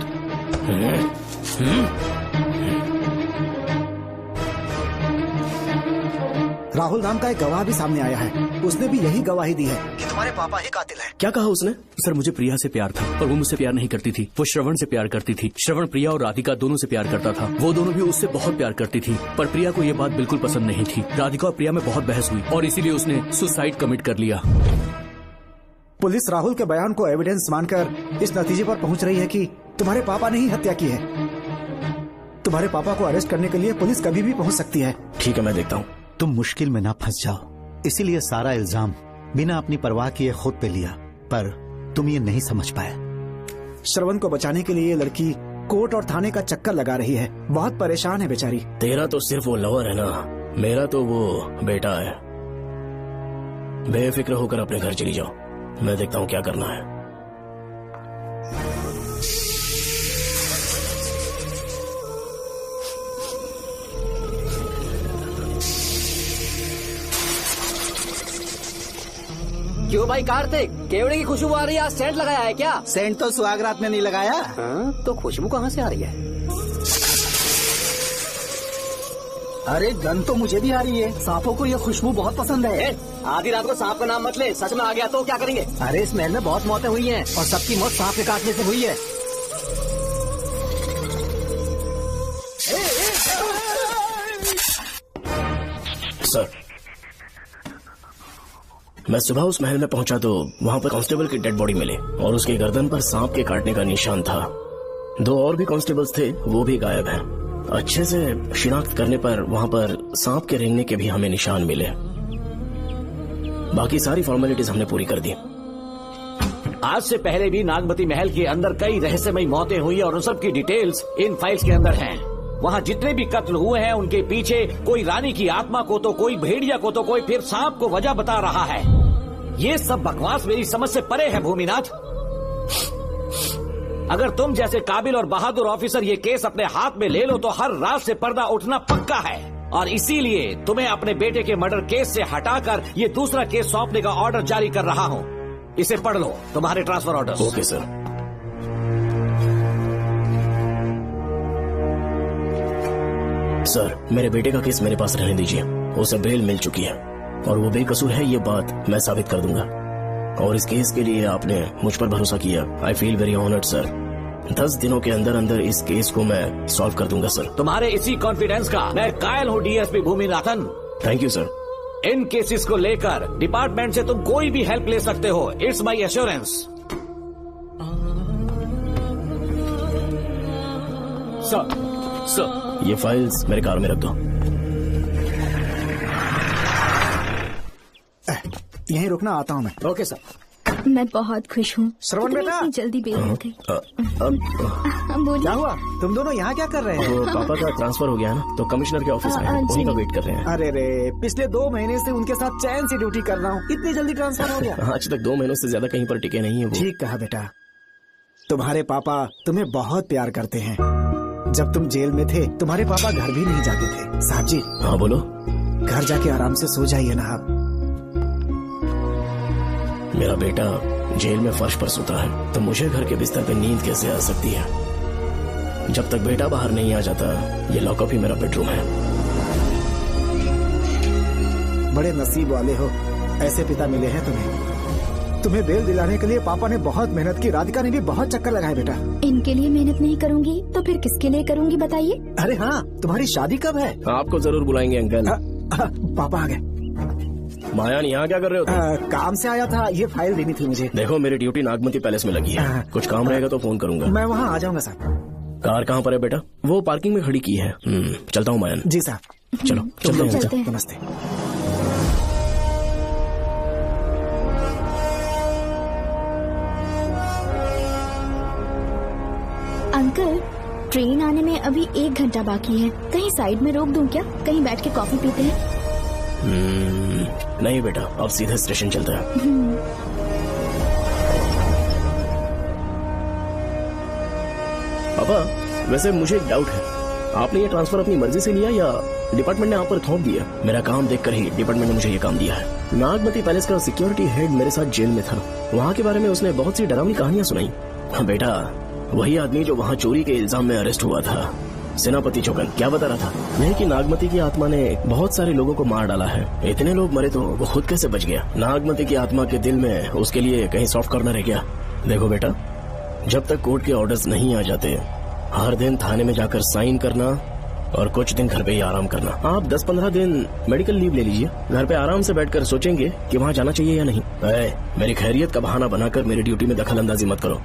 राहुल नाम का एक गवाह भी सामने आया है। उसने भी यही गवाही दी है कि तुम्हारे पापा ही कातिल हैं। क्या कहा उसने? सर, मुझे प्रिया से प्यार था, पर वो मुझसे प्यार नहीं करती थी। वो श्रवण से प्यार करती थी। श्रवण प्रिया और राधिका दोनों से प्यार करता था। वो दोनों भी उससे बहुत प्यार करती थी, पर प्रिया को ये बात बिल्कुल पसंद नहीं थी। राधिका और प्रिया में बहुत बहस हुई और इसीलिए उसने सुसाइड कमिट कर लिया। पुलिस राहुल के बयान को एविडेंस मानकर इस नतीजे पर पहुंच रही है कि तुम्हारे पापा ने ही हत्या की है। तुम्हारे पापा को अरेस्ट करने के लिए पुलिस कभी भी पहुंच सकती है। ठीक है, मैं देखता हूँ। तुम मुश्किल में ना फंस जाओ, इसीलिए सारा इल्जाम बिना अपनी परवाह किए खुद पे लिया, पर तुम ये नहीं समझ पाए। श्रवण को बचाने के लिए ये लड़की कोर्ट और थाने का चक्कर लगा रही है। बहुत परेशान है बेचारी। तेरा तो सिर्फ वो लवर है ना, मेरा तो वो बेटा है। बेफिक्र होकर अपने घर चली जाओ, मैं देखता हूँ क्या करना है। क्यों भाई कार्तिक, केवड़े की खुशबू आ रही है? सेंट लगाया है क्या? सेंट तो सुहागरात में नहीं लगाया। तो खुशबू कहाँ से आ रही है? अरे गन तो मुझे भी आ रही है। सांपों को ये खुशबू बहुत पसंद है। आधी रात को सांप का नाम मत ले, सच में आ गया तो क्या करेंगे? अरे इस महल में बहुत मौतें हुई हैं और सबकी मौत सांप के काटने से हुई है। सर, मैं सुबह उस महल में पहुंचा तो वहां पर कांस्टेबल की डेड बॉडी मिली और उसके गर्दन पर सांप के काटने का निशान था। 2 और भी कांस्टेबल्स थे, वो भी गायब हैं। अच्छे से शिनाख्त करने पर वहां पर सांप के रेंगने के भी हमें निशान मिले। बाकी सारी फॉर्मेलिटीज हमने पूरी कर दी। आज से पहले भी नागमती महल के अंदर कई रहस्यमयी मौतें हुई और उन सब की डिटेल्स इन फाइल्स के अंदर हैं। वहाँ जितने भी कत्ल हुए हैं उनके पीछे कोई रानी की आत्मा को तो कोई भेड़िया को तो कोई फिर सांप को वजह बता रहा है। ये सब बकवास मेरी समझ से परे है भूमिनाथ। अगर तुम जैसे काबिल और बहादुर ऑफिसर ये केस अपने हाथ में ले लो तो हर रात से पर्दा उठना पक्का है, और इसीलिए तुम्हें अपने बेटे के मर्डर केस से हटाकर ये दूसरा केस सौंपने का ऑर्डर जारी कर रहा हूँ। इसे पढ़ लो, तुम्हारे transfer order. Okay sir. Sir, मेरे बेटे का केस मेरे पास रहने दीजिए। उसे बेल मिल चुकी है और वो बेकसूर है, ये बात मैं साबित कर दूंगा। और इस केस के लिए आपने मुझ पर भरोसा किया। I feel very honoured sir. 10 दिनों के अंदर अंदर इस केस को मैं सॉल्व कर दूंगा सर। तुम्हारे इसी कॉन्फिडेंस का मैं कायल हूँ DSP Bhuminathan. Thank you sir. In cases को लेकर डिपार्टमेंट से तुम कोई भी हेल्प ले सकते हो, इट्स माई एश्योरेंस। सर ये फाइल्स मेरे कार में रख दो। यहीं रुकना, आता हूँ मैं। Okay sir. मैं बहुत खुश हूँ। श्रवण बेटा, इतनी जल्दी बेल मिल गई। बोलिए। क्या हुआ? तुम दोनों यहाँ क्या कर रहे हैं? वो पापा का ट्रांसफर हो गया ना, तो कमिश्नर के ऑफिस में उन्हीं का वेट कर रहे हैं। अरे रे, पिछले 2 महीने से उनके साथ चैन से ड्यूटी कर रहा हूँ, इतनी जल्दी ट्रांसफर हो गया? आज तक 2 महीनों से ज्यादा कहीं पर टिके नहीं है वो। ठीक कहा बेटा, तुम्हारे पापा तुम्हें बहुत प्यार करते हैं। जब तुम जेल में थे तुम्हारे पापा घर भी नहीं जाते थे। साहब जी। हाँ बोलो। घर जाके आराम से सो जाइए ना आप। मेरा बेटा जेल में फर्श पर सोता है तो मुझे घर के बिस्तर पे नींद कैसे आ सकती है? जब तक बेटा बाहर नहीं आ जाता, ये लॉकअप ही मेरा बेडरूम है। बड़े नसीब वाले हो, ऐसे पिता मिले हैं तुम्हें बेल दिलाने के लिए पापा ने बहुत मेहनत की। राधिका ने भी बहुत चक्कर लगाए बेटा। इनके लिए मेहनत नहीं करूंगी तो फिर किसके लिए करूंगी बताइए? अरे हाँ, तुम्हारी शादी कब है? आपको जरूर बुलाएंगे अंकल। पापा आ गए। मायान यहाँ क्या कर रहे हो तुम? काम से आया था, ये फाइल देनी थी मुझे। देखो मेरी ड्यूटी नागमती पैलेस में लगी है, कुछ काम रहेगा तो फोन करूंगा। मैं वहाँ आ जाऊंगा साहब। कार कहाँ पर है बेटा? वो पार्किंग में खड़ी की है। चलता हूँ मायान। जी साहब। चलो चलते हैं। नमस्ते। अंकल, ट्रेन आने में अभी 1 घंटा बाकी है, कहीं साइड में रोक दूं क्या? कहीं बैठ के कॉफी पीते हैं? नहीं बेटा, अब सीधे स्टेशन चलता है। पापा, वैसे मुझे एक डाउट है, आपने ये ट्रांसफर अपनी मर्जी से लिया या डिपार्टमेंट ने आप पर थोप दिया? मेरा काम देखकर ही डिपार्टमेंट ने मुझे ये काम दिया है। नागमती पैलेस का सिक्योरिटी हेड मेरे साथ जेल में था, वहाँ के बारे में उसने बहुत सी डरावनी कहानियां सुनाई। बेटा, वही आदमी जो वहाँ चोरी के इल्जाम में अरेस्ट हुआ था, सेनापति चौकन, क्या बता रहा था? यह कि नागमती की आत्मा ने बहुत सारे लोगों को मार डाला है। इतने लोग मरे तो वो खुद कैसे बच गया? नागमती की आत्मा के दिल में उसके लिए कहीं सॉफ्ट कॉर्नर है क्या? देखो बेटा, जब तक कोर्ट के ऑर्डर्स नहीं आ जाते, हर दिन थाने में जाकर साइन करना और कुछ दिन घर पे ही आराम करना। आप 10-15 दिन मेडिकल लीव ले लीजिए, घर पे आराम से बैठकर सोचेंगे कि वहाँ जाना चाहिए या नहीं। मेरी खैरियत का बहाना बनाकर मेरी ड्यूटी में दखल अंदाजी मत करो।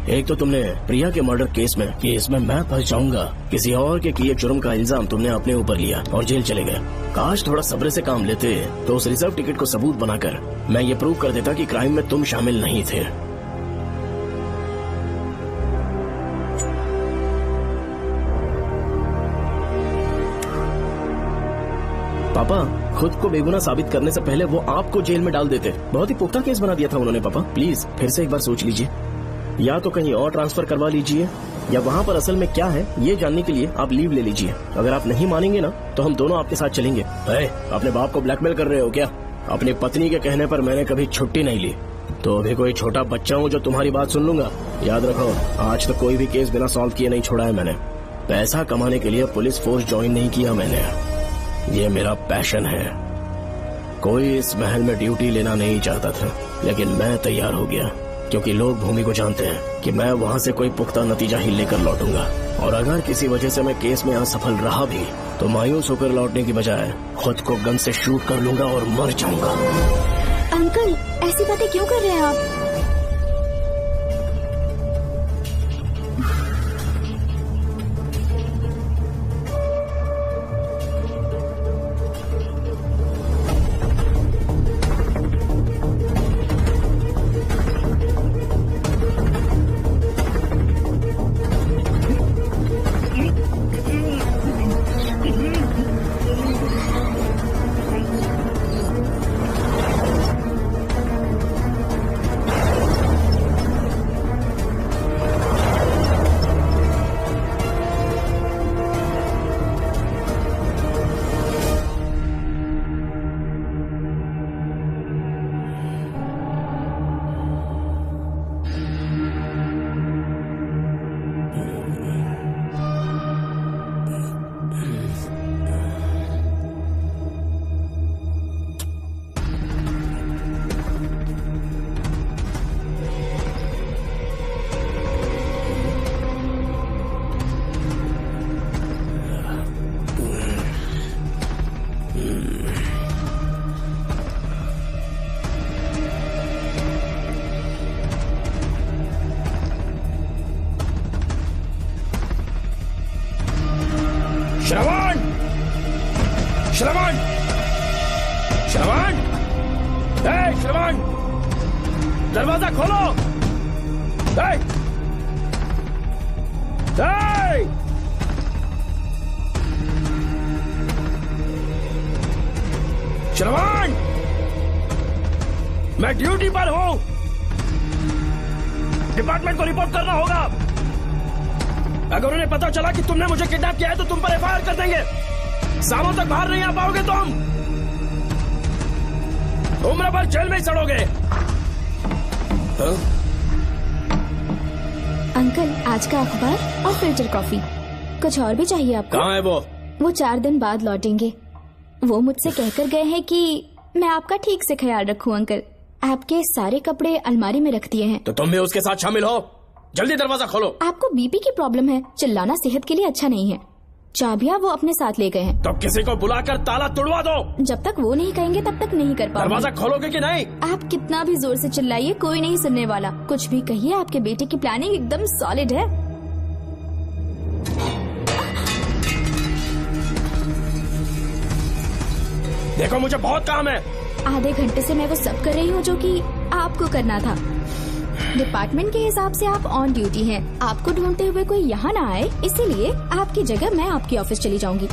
एक तो तुमने प्रिया के मर्डर केस में कि इसमें मैं फंस जाऊंगा, किसी और के किए जुर्म का इल्जाम तुमने अपने ऊपर लिया और जेल चले गए। काश थोड़ा सब्र से काम लेते तो उस रिजर्व टिकट को सबूत बनाकर मैं ये प्रूव कर देता कि क्राइम में तुम शामिल नहीं थे। पापा, खुद को बेगुनाह साबित करने से पहले वो आपको जेल में डाल देते। बहुत ही पुख्ता केस बना दिया था उन्होंने। पापा प्लीज फिर से एक बार सोच लीजिए, या तो कहीं और ट्रांसफर करवा लीजिए या वहाँ पर असल में क्या है ये जानने के लिए आप लीव ले लीजिए। अगर आप नहीं मानेंगे ना तो हम दोनों आपके साथ चलेंगे। अपने बाप को ब्लैकमेल कर रहे हो क्या? अपनी पत्नी के कहने पर मैंने कभी छुट्टी नहीं ली, तो अभी कोई छोटा बच्चा हूँ जो तुम्हारी बात सुन लूंगा? याद रखो, आज तक कोई भी केस बिना सॉल्व किए नहीं छोड़ा है मैंने। पैसा कमाने के लिए पुलिस फोर्स ज्वाइन नहीं किया मैंने, ये मेरा पैशन है। कोई इस महल में ड्यूटी लेना नहीं चाहता था, लेकिन मैं तैयार हो गया क्योंकि लोग भूमि को जानते हैं कि मैं वहाँ से कोई पुख्ता नतीजा ही लेकर लौटूंगा। और अगर किसी वजह से मैं केस में असफल रहा भी तो मायूस होकर लौटने की बजाय खुद को गन से शूट कर लूंगा और मर जाऊंगा। अंकल, ऐसी बातें क्यों कर रहे हैं आप? श्रवण, श्रवण, श्रवण, श्रवण, दरवाजा खोलो। श्रवण, मैं ड्यूटी पर हूं। डिपार्टमेंट को रिपोर्ट करना होगा। अगर उन्हें पता चला कि तुमने मुझे किडनैप किया है तो तुम पर एफआईआर कर देंगे। शामों तक बाहर नहीं आ पाओगे तुम। उम्र भर जेल में ही सड़ोगे। अंकल, आज का अखबार और फिल्टर कॉफी। कुछ और भी चाहिए आपको? कहाँ है वो? वो 4 दिन बाद लौटेंगे। वो मुझसे कहकर गए हैं कि मैं आपका ठीक से ख्याल रखूं अंकल। आपके सारे कपड़े अलमारी में रख दिए हैं। तो तुम भी उसके साथ शामिल हो। जल्दी दरवाजा खोलो। आपको बीपी की प्रॉब्लम है, चिल्लाना सेहत के लिए अच्छा नहीं है। चाबियां वो अपने साथ ले गए हैं। तो किसी को बुलाकर ताला तोड़वा दो। जब तक वो नहीं कहेंगे तब तक नहीं कर पाऊंगा। दरवाजा खोलोगे कि नहीं? आप कितना भी जोर से चिल्लाइए, कोई नहीं सुनने वाला। कुछ भी कहिए, आपके बेटे की प्लानिंग एकदम सॉलिड है। देखो, मुझे बहुत काम है। आधे घंटे से मैं वो सब कर रही हूँ जो कि आपको करना था। डिपार्टमेंट के हिसाब से आप ऑन ड्यूटी हैं। आपको ढूंढते हुए कोई यहाँ ना आए, इसीलिए आपकी जगह मैं आपकी ऑफिस चली जाऊंगी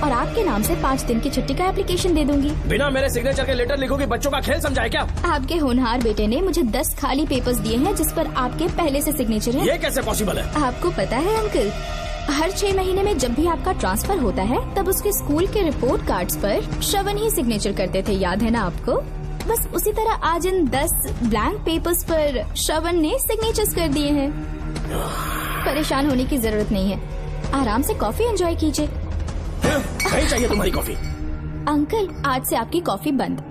और आपके नाम से 5 दिन की छुट्टी का एप्लीकेशन दे दूंगी। बिना मेरे सिग्नेचर के लेटर लिखोगे? बच्चों का खेल समझाए क्या? आपके होनहार बेटे ने मुझे 10 खाली पेपर्स दिए हैं जिस पर आपके पहले से सिग्नेचर है। ये कैसे पॉसिबल है? आपको पता है अंकल, हर 6 महीने में जब भी आपका ट्रांसफर होता है तब उसके स्कूल के रिपोर्ट कार्ड्स पर श्रवण ही सिग्नेचर करते थे, याद है ना आपको? बस उसी तरह आज इन 10 ब्लैंक पेपर्स पर श्रवण ने सिग्नेचर्स कर दिए हैं। परेशान होने की जरूरत नहीं है, आराम से कॉफी एंजॉय कीजिए। नहीं चाहिए तुम्हारी कॉफी। अंकल, आज से आपकी कॉफी बंद।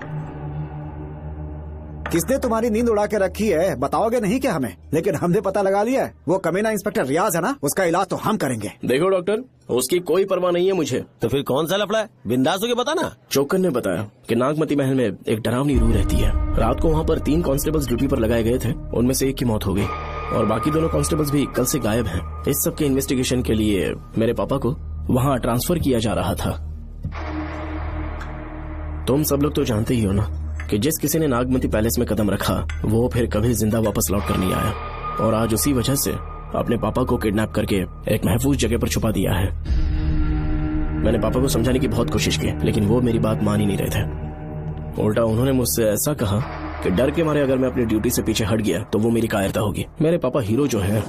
किसने तुम्हारी नींद उड़ा के रखी है? बताओगे नहीं क्या हमें? लेकिन हमने पता लगा लिया है। वो कमीना इंस्पेक्टर रियाज है ना, उसका इलाज तो हम करेंगे। देखो डॉक्टर, उसकी कोई परवाह नहीं है मुझे। तो फिर कौन सा लफड़ा है? बिंदास होके बता ना। चोकर ने बताया कि नागमती महल में एक डरावनी रूह रहती है। रात को वहाँ पर 3 कांस्टेबल्स ड्यूटी पर लगाए गए थे। उनमें से एक की मौत हो गई और बाकी दोनों कांस्टेबल्स भी कल से गायब हैं। इस सब के इन्वेस्टिगेशन के लिए मेरे पापा को वहाँ ट्रांसफर किया जा रहा था। तुम सब लोग तो जानते ही हो ना कि जिस किसी ने नागमती पैलेस में कदम रखा वो फिर कभी जिंदा वापस लौट कर नहीं आया। और आज उसी वजह से अपने पापा को किडनैप करके एक महफूज जगह पर छुपा दिया है। मैंने पापा को समझाने की बहुत कोशिश की, लेकिन वो मेरी बात मान ही नहीं रहे थे। उल्टा उन्होंने मुझसे ऐसा कहा कि डर के मारे अगर मैं अपनी ड्यूटी से पीछे हट गया तो वो मेरी कायरता होगी। मेरे पापा हीरो जो है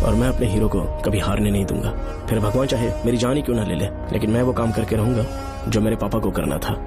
और मैं अपने हीरो को कभी हारने नहीं दूंगा। फिर भगवान चाहे मेरी जान ही क्यों ना ले ले, लेकिन मैं वो काम करके रहूंगा जो मेरे पापा को करना था।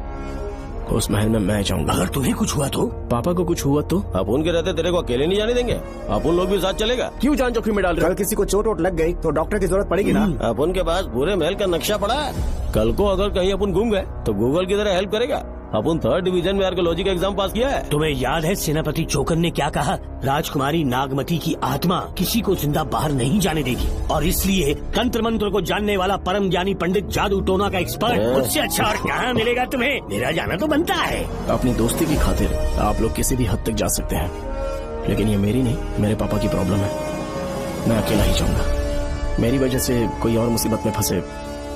उस महल में मैं जाऊंगा। अगर तुम्हें कुछ हुआ तो? पापा को कुछ हुआ तो? अपुन के रहते तेरे को अकेले नहीं जाने देंगे। अपुन लोग भी साथ चलेगा। क्यों जान जोखिम में डाल रहे? कल किसी को चोट वोट लग गई तो डॉक्टर की जरूरत पड़ेगी ना। अपुन के पास पूरे महल का नक्शा पड़ा है। कल को अगर कहीं अपन घूम गए तो गूगल की तरह हेल्प करेगा। अपन 3rd डिवीजन में आर्कियोलॉजी का एग्जाम पास किया है। तुम्हें याद है सेनापति चोकर ने क्या कहा? राजकुमारी नागमती की आत्मा किसी को जिंदा बाहर नहीं जाने देगी और इसलिए तंत्र मंत्र को जानने वाला परम ज्ञानी पंडित जादू टोना का एक्सपर्ट मुझसे अच्छा और कहाँ मिलेगा तुम्हें? मेरा जाना तो बनता है। अपनी दोस्ती की खातिर आप लोग किसी भी हद तक जा सकते हैं, लेकिन ये मेरी नहीं, मेरे पापा की प्रॉब्लम है। मैं अकेला ही जाऊंगा। मेरी वजह से कोई और मुसीबत में फंसे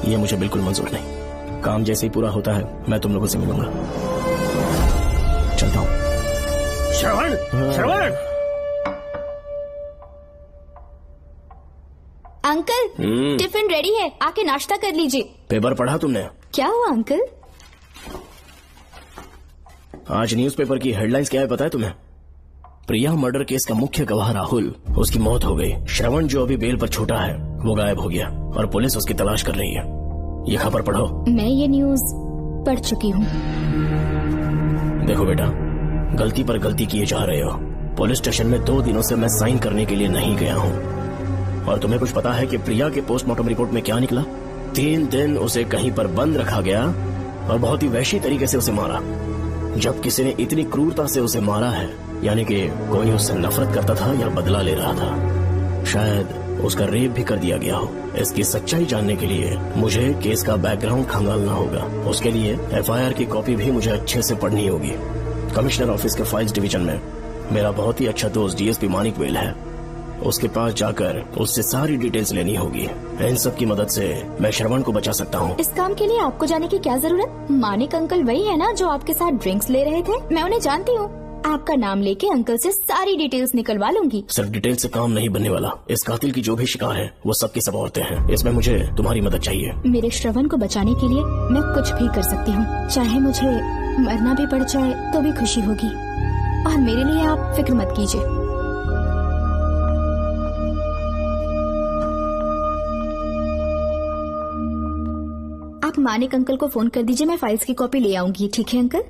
ये मुझे बिल्कुल मंजूर नहीं। काम जैसे ही पूरा होता है मैं तुम लोगों से मिलूंगा। चलता हूँ। श्रवण, श्रवण। अंकल, टिफिन रेडी है, आके नाश्ता कर लीजिए। पेपर पढ़ा तुमने? क्या हुआ अंकल? आज न्यूज़पेपर की हेडलाइंस क्या है पता है तुम्हें? प्रिया मर्डर केस का मुख्य गवाह राहुल, उसकी मौत हो गई। श्रवण जो अभी बेल पर छोटा है वो गायब हो गया और पुलिस उसकी तलाश कर रही है। ये खबर पढ़ो। मैं ये न्यूज पढ़ चुकी हूँ। देखो बेटा, गलती पर गलती किए जा रहे हो। पुलिस स्टेशन में 2 दिनों से मैं साइन करने के लिए नहीं गया हूँ। और तुम्हें कुछ पता है कि प्रिया के पोस्टमार्टम रिपोर्ट में क्या निकला? 3 दिन उसे कहीं पर बंद रखा गया और बहुत ही वैशी तरीके से उसे मारा। जब किसी ने इतनी क्रूरता से उसे मारा है, यानी कि कोई उससे नफरत करता था या बदला ले रहा था। शायद उसका रेप भी कर दिया गया हो। इसकी सच्चाई जानने के लिए मुझे केस का बैकग्राउंड खंगालना होगा। उसके लिए एफआईआर की कॉपी भी मुझे अच्छे से पढ़नी होगी। कमिश्नर ऑफिस के फाइल्स डिवीजन में मेरा बहुत ही अच्छा दोस्त डीएसपी मानिक वेल है। उसके पास जाकर उससे सारी डिटेल्स लेनी होगी। इन सब की मदद से मैं श्रवण को बचा सकता हूँ। इस काम के लिए आपको जाने की क्या जरूरत? मानिक अंकल वही है ना जो आपके साथ ड्रिंक्स ले रहे थे? मैं उन्हें जानती हूँ। आपका नाम लेके अंकल से सारी डिटेल्स निकलवा लूंगी। सिर्फ डिटेल से काम नहीं बनने वाला। इस कातिल की जो भी शिकार है वो सबकी सब औरतें हैं। इसमें मुझे तुम्हारी मदद चाहिए। मेरे श्रवण को बचाने के लिए मैं कुछ भी कर सकती हूँ। चाहे मुझे मरना भी पड़ जाए तो भी खुशी होगी। और मेरे लिए आप फिक्र मत कीजिए। आप मानिक अंकल को फोन कर दीजिए, मैं फाइल्स की कॉपी ले आऊंगी। ठीक है अंकल?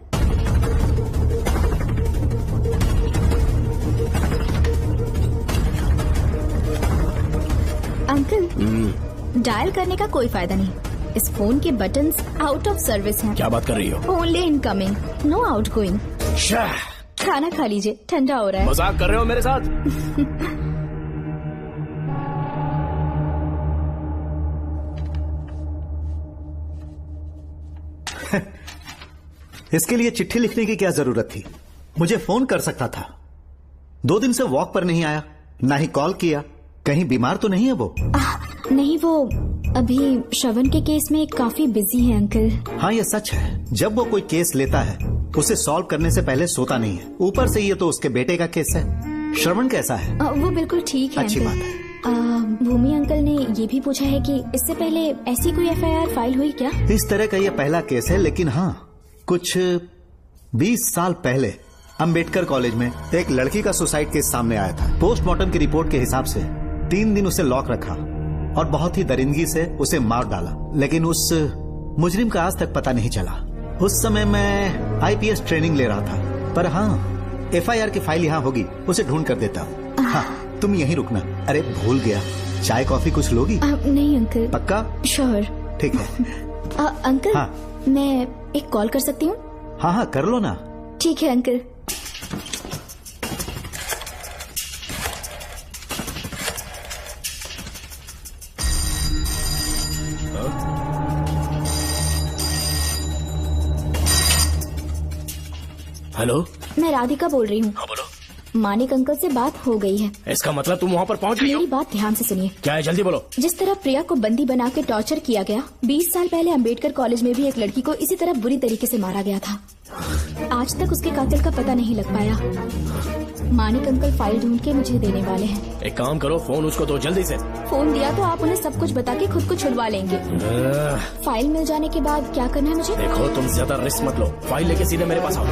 अंकल, डायल करने का कोई फायदा नहीं। इस फोन के बटन्स आउट ऑफ सर्विस हैं। क्या बात कर रही हो? Only incoming, no outgoing. खाना खा लीजिए, ठंडा हो रहा है। मजाक कर रहे हो मेरे साथ? इसके लिए चिट्ठी लिखने की क्या जरूरत थी? मुझे फोन कर सकता था। 2 दिन से वॉक पर नहीं आया, ना ही कॉल किया। कहीं बीमार तो नहीं है वो? नहीं, वो अभी श्रवण के केस में काफी बिजी है अंकल। हाँ, ये सच है। जब वो कोई केस लेता है उसे सॉल्व करने से पहले सोता नहीं है। ऊपर से ये तो उसके बेटे का केस है। श्रवण कैसा है? वो बिल्कुल ठीक है। अच्छी बात है। भूमि अंकल ने ये भी पूछा है कि इससे पहले ऐसी कोई FIR फाइल हुई क्या? इस तरह का ये पहला केस है, लेकिन हाँ, कुछ 20 साल पहले अंबेडकर कॉलेज में एक लड़की का सुसाइड केस सामने आया था। पोस्टमार्टम की रिपोर्ट के हिसाब से 3 दिन उसे लॉक रखा और बहुत ही दरिंदगी से उसे मार डाला, लेकिन उस मुजरिम का आज तक पता नहीं चला। उस समय मैं IPS ट्रेनिंग ले रहा था, पर हाँ, FIR की फाइल यहाँ होगी, उसे ढूंढ कर देता हूँ। हाँ, तुम यहीं रुकना। अरे भूल गया, चाय कॉफी कुछ लोगी? नहीं अंकल। पक्का? श्योर। ठीक है। अंकल, हाँ, मैं एक कॉल कर सकती हूँ? हाँ हाँ, कर लो ना। ठीक है अंकल। हेलो, मैं राधिका बोल रही हूँ। हाँ बोलो। मानिक अंकल से बात हो गई है। इसका मतलब तुम वहाँ पर पहुँच गई हो? मेरी बात ध्यान से सुनिए। क्या है, जल्दी बोलो। जिस तरह प्रिया को बंदी बना के टॉर्चर किया गया, 20 साल पहले अंबेडकर कॉलेज में भी एक लड़की को इसी तरह बुरी तरीके से मारा गया था। आज तक उसके कातिल का पता नहीं लग पाया। मानिक अंकल फाइल ढूंढ के मुझे देने वाले हैं। एक काम करो, फोन उसको दो जल्दी से। फोन दिया तो आप उन्हें सब कुछ बता के खुद को छुड़वा लेंगे। फाइल मिल जाने के बाद क्या करना है मुझे? देखो, तुम ज्यादा रिस्क मत लो, फाइल लेके सीधे मेरे पास आओ।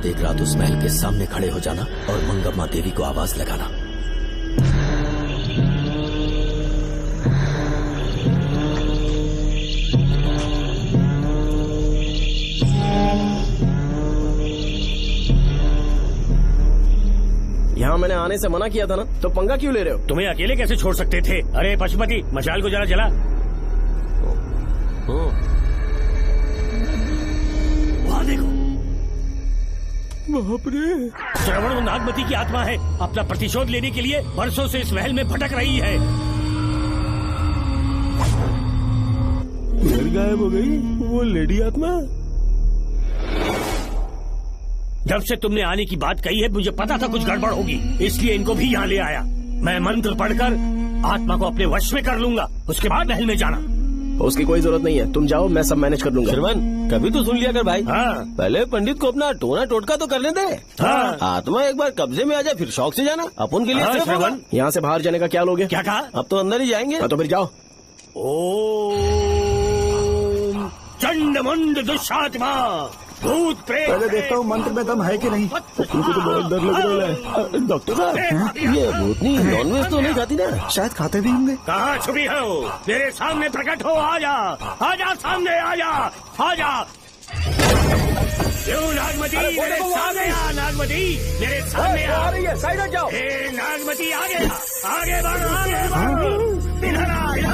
बाद एक रात उस महल के सामने खड़े हो जाना और मंगम्मा देवी को आवाज लगाना। यहाँ मैंने आने से मना किया था ना, तो पंगा क्यों ले रहे हो? तुम्हें अकेले कैसे छोड़ सकते थे? अरे पशुपति, मशाल को जरा जला। वहाँ देखो, बाप रे। श्रवण नागमती की आत्मा है, अपना प्रतिशोध लेने के लिए बरसों से इस महल में भटक रही है। फिर गायब हो गई वो लेडी आत्मा। जब से तुमने आने की बात कही है मुझे पता था कुछ गड़बड़ होगी, इसलिए इनको भी यहाँ ले आया। मैं मंत्र पढ़कर आत्मा को अपने वश में कर लूंगा, उसके बाद महल में जाना। उसकी कोई जरूरत नहीं है, तुम जाओ, मैं सब मैनेज कर लूंगा। श्रवण, कभी तो सुन लिया कर भाई। हाँ। पहले पंडित को अपना टोना टोटका तो करने दे। हाँ। आत्मा एक बार कब्जे में आ जाए फिर शौक से जाना। अपन के लिए हाँ, श्रवण, यहाँ से बाहर जाने का क्या लोगे? क्या कहा? अब तो अंदर ही जाएंगे। तो फिर जाओ। ओम चंडमुंड दुष्टात्मा भूत प्रेत। पहले देखता हूँ मंत्र में दम है कि नहीं। तुमको तो बहुत डर लग रहा है। डॉक्टर साहब, ये भूतनी नॉनवेज तो नहीं खाती ना? शायद खाते भी होंगे। कहाँ छुपी हो? मेरे सामने प्रकट हो, आजा, आजा सामने, आजा, आजा। क्यों नागमती मेरे सामने आ, नागमती मेरे सामने आ रही है, साइड हट जाओ। नागमती आगे आगे बढ़, आगे बढ़, इधर आ, इधर।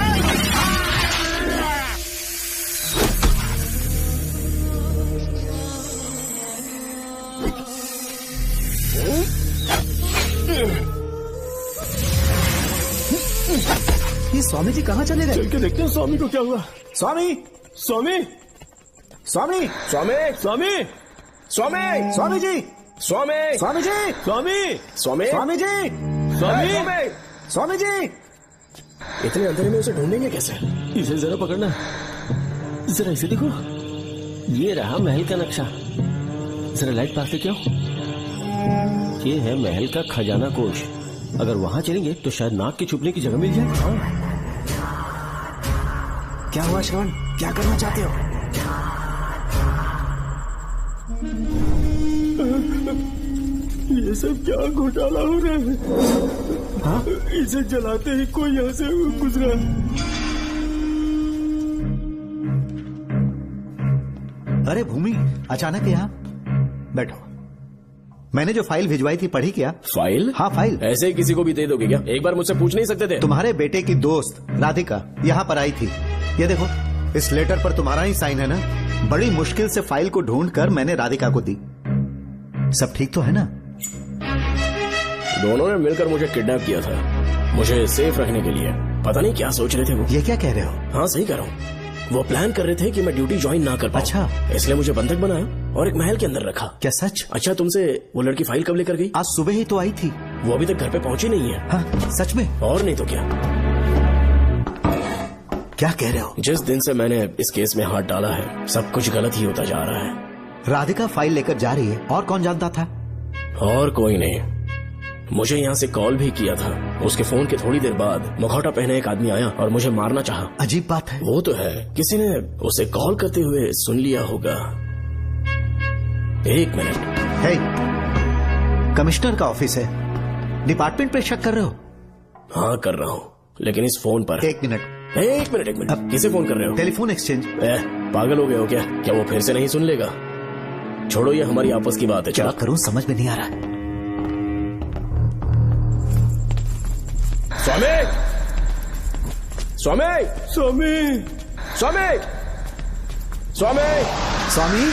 ये स्वामी जी कहाँ चले गए? चल के देखते हैं स्वामी को क्या हुआ। स्वामी, स्वामी, स्वामी, स्वामी, स्वामी, स्वामी, स्वामी जी, स्वामी, स्वामी जी, स्वामी, स्वामी, स्वामी जी, स्वामी, स्वामी जी। इतने अंधेरे में उसे ढूंढेंगे कैसे? इसे जरा पकड़ना, जरा इसे देखो, ये रहा महल का नक्शा। जरा लाइट पास क्यों? ये है महल का खजाना कोष। अगर वहाँ चलेंगे तो शायद नाग के छुपने की जगह मिल जाए। क्या हुआ श्रवण, क्या करना चाहते हो? ये सब क्या घोटाला हो रहा है? हाँ? इसे जलाते ही कोई यहाँ से गुजरा। अरे भूमि, अचानक यहाँ बैठो। मैंने जो फाइल भिजवाई थी पढ़ी क्या? फाइल? हाँ फाइल। ऐसे ही किसी को भी दे दोगे क्या? एक बार मुझसे पूछ नहीं सकते थे? तुम्हारे बेटे की दोस्त राधिका यहाँ पर आई थी। ये देखो, इस लेटर पर तुम्हारा ही साइन है ना? बड़ी मुश्किल से फाइल को ढूंढकर मैंने राधिका को दी। सब ठीक तो है ना? दोनों ने मिलकर मुझे किडनैप किया था, मुझे सेफ रखने के लिए। पता नहीं क्या सोच रहे थे वो। ये क्या कह रहे हो? हाँ सही कह रहा हूँ। वो प्लान कर रहे थे कि मैं ड्यूटी ज्वाइन ना कर पाऊं। अच्छा, इसलिए मुझे बंधक बनाया और एक महल के अंदर रखा। क्या सच? अच्छा, तुमसे वो लड़की फाइल कब लेकर गई? आज सुबह ही तो आई थी। वो अभी तक घर पे पहुंची नहीं है। हाँ, सच में? और नहीं तो क्या। क्या कह रहे हो? जिस दिन से मैंने इस केस में हाथ डाला है सब कुछ गलत ही होता जा रहा है। राधिका फाइल लेकर जा रही है, और कौन जानता था? और कोई नहीं। मुझे यहाँ से कॉल भी किया था। उसके फोन के थोड़ी देर बाद मुखौटा पहने एक आदमी आया और मुझे मारना चाहा। अजीब बात है। वो तो है, किसी ने उसे कॉल करते हुए सुन लिया होगा। एक मिनट। हे, कमिश्नर का ऑफिस है, डिपार्टमेंट पे शक कर रहे हो? हाँ कर रहा हूँ, लेकिन इस फोन पर। एक मिनट, एक मिनट। किसे फोन कर रहे हो? Telephone exchange. पागल हो गए हो क्या? क्या वो फिर से नहीं सुन लेगा? छोड़ो, ये हमारी आपस की बात है। क्या करूं समझ में नहीं आ रहा। स्वामी, स्वामी, स्वामी, स्वामी, स्वामी, स्वामी।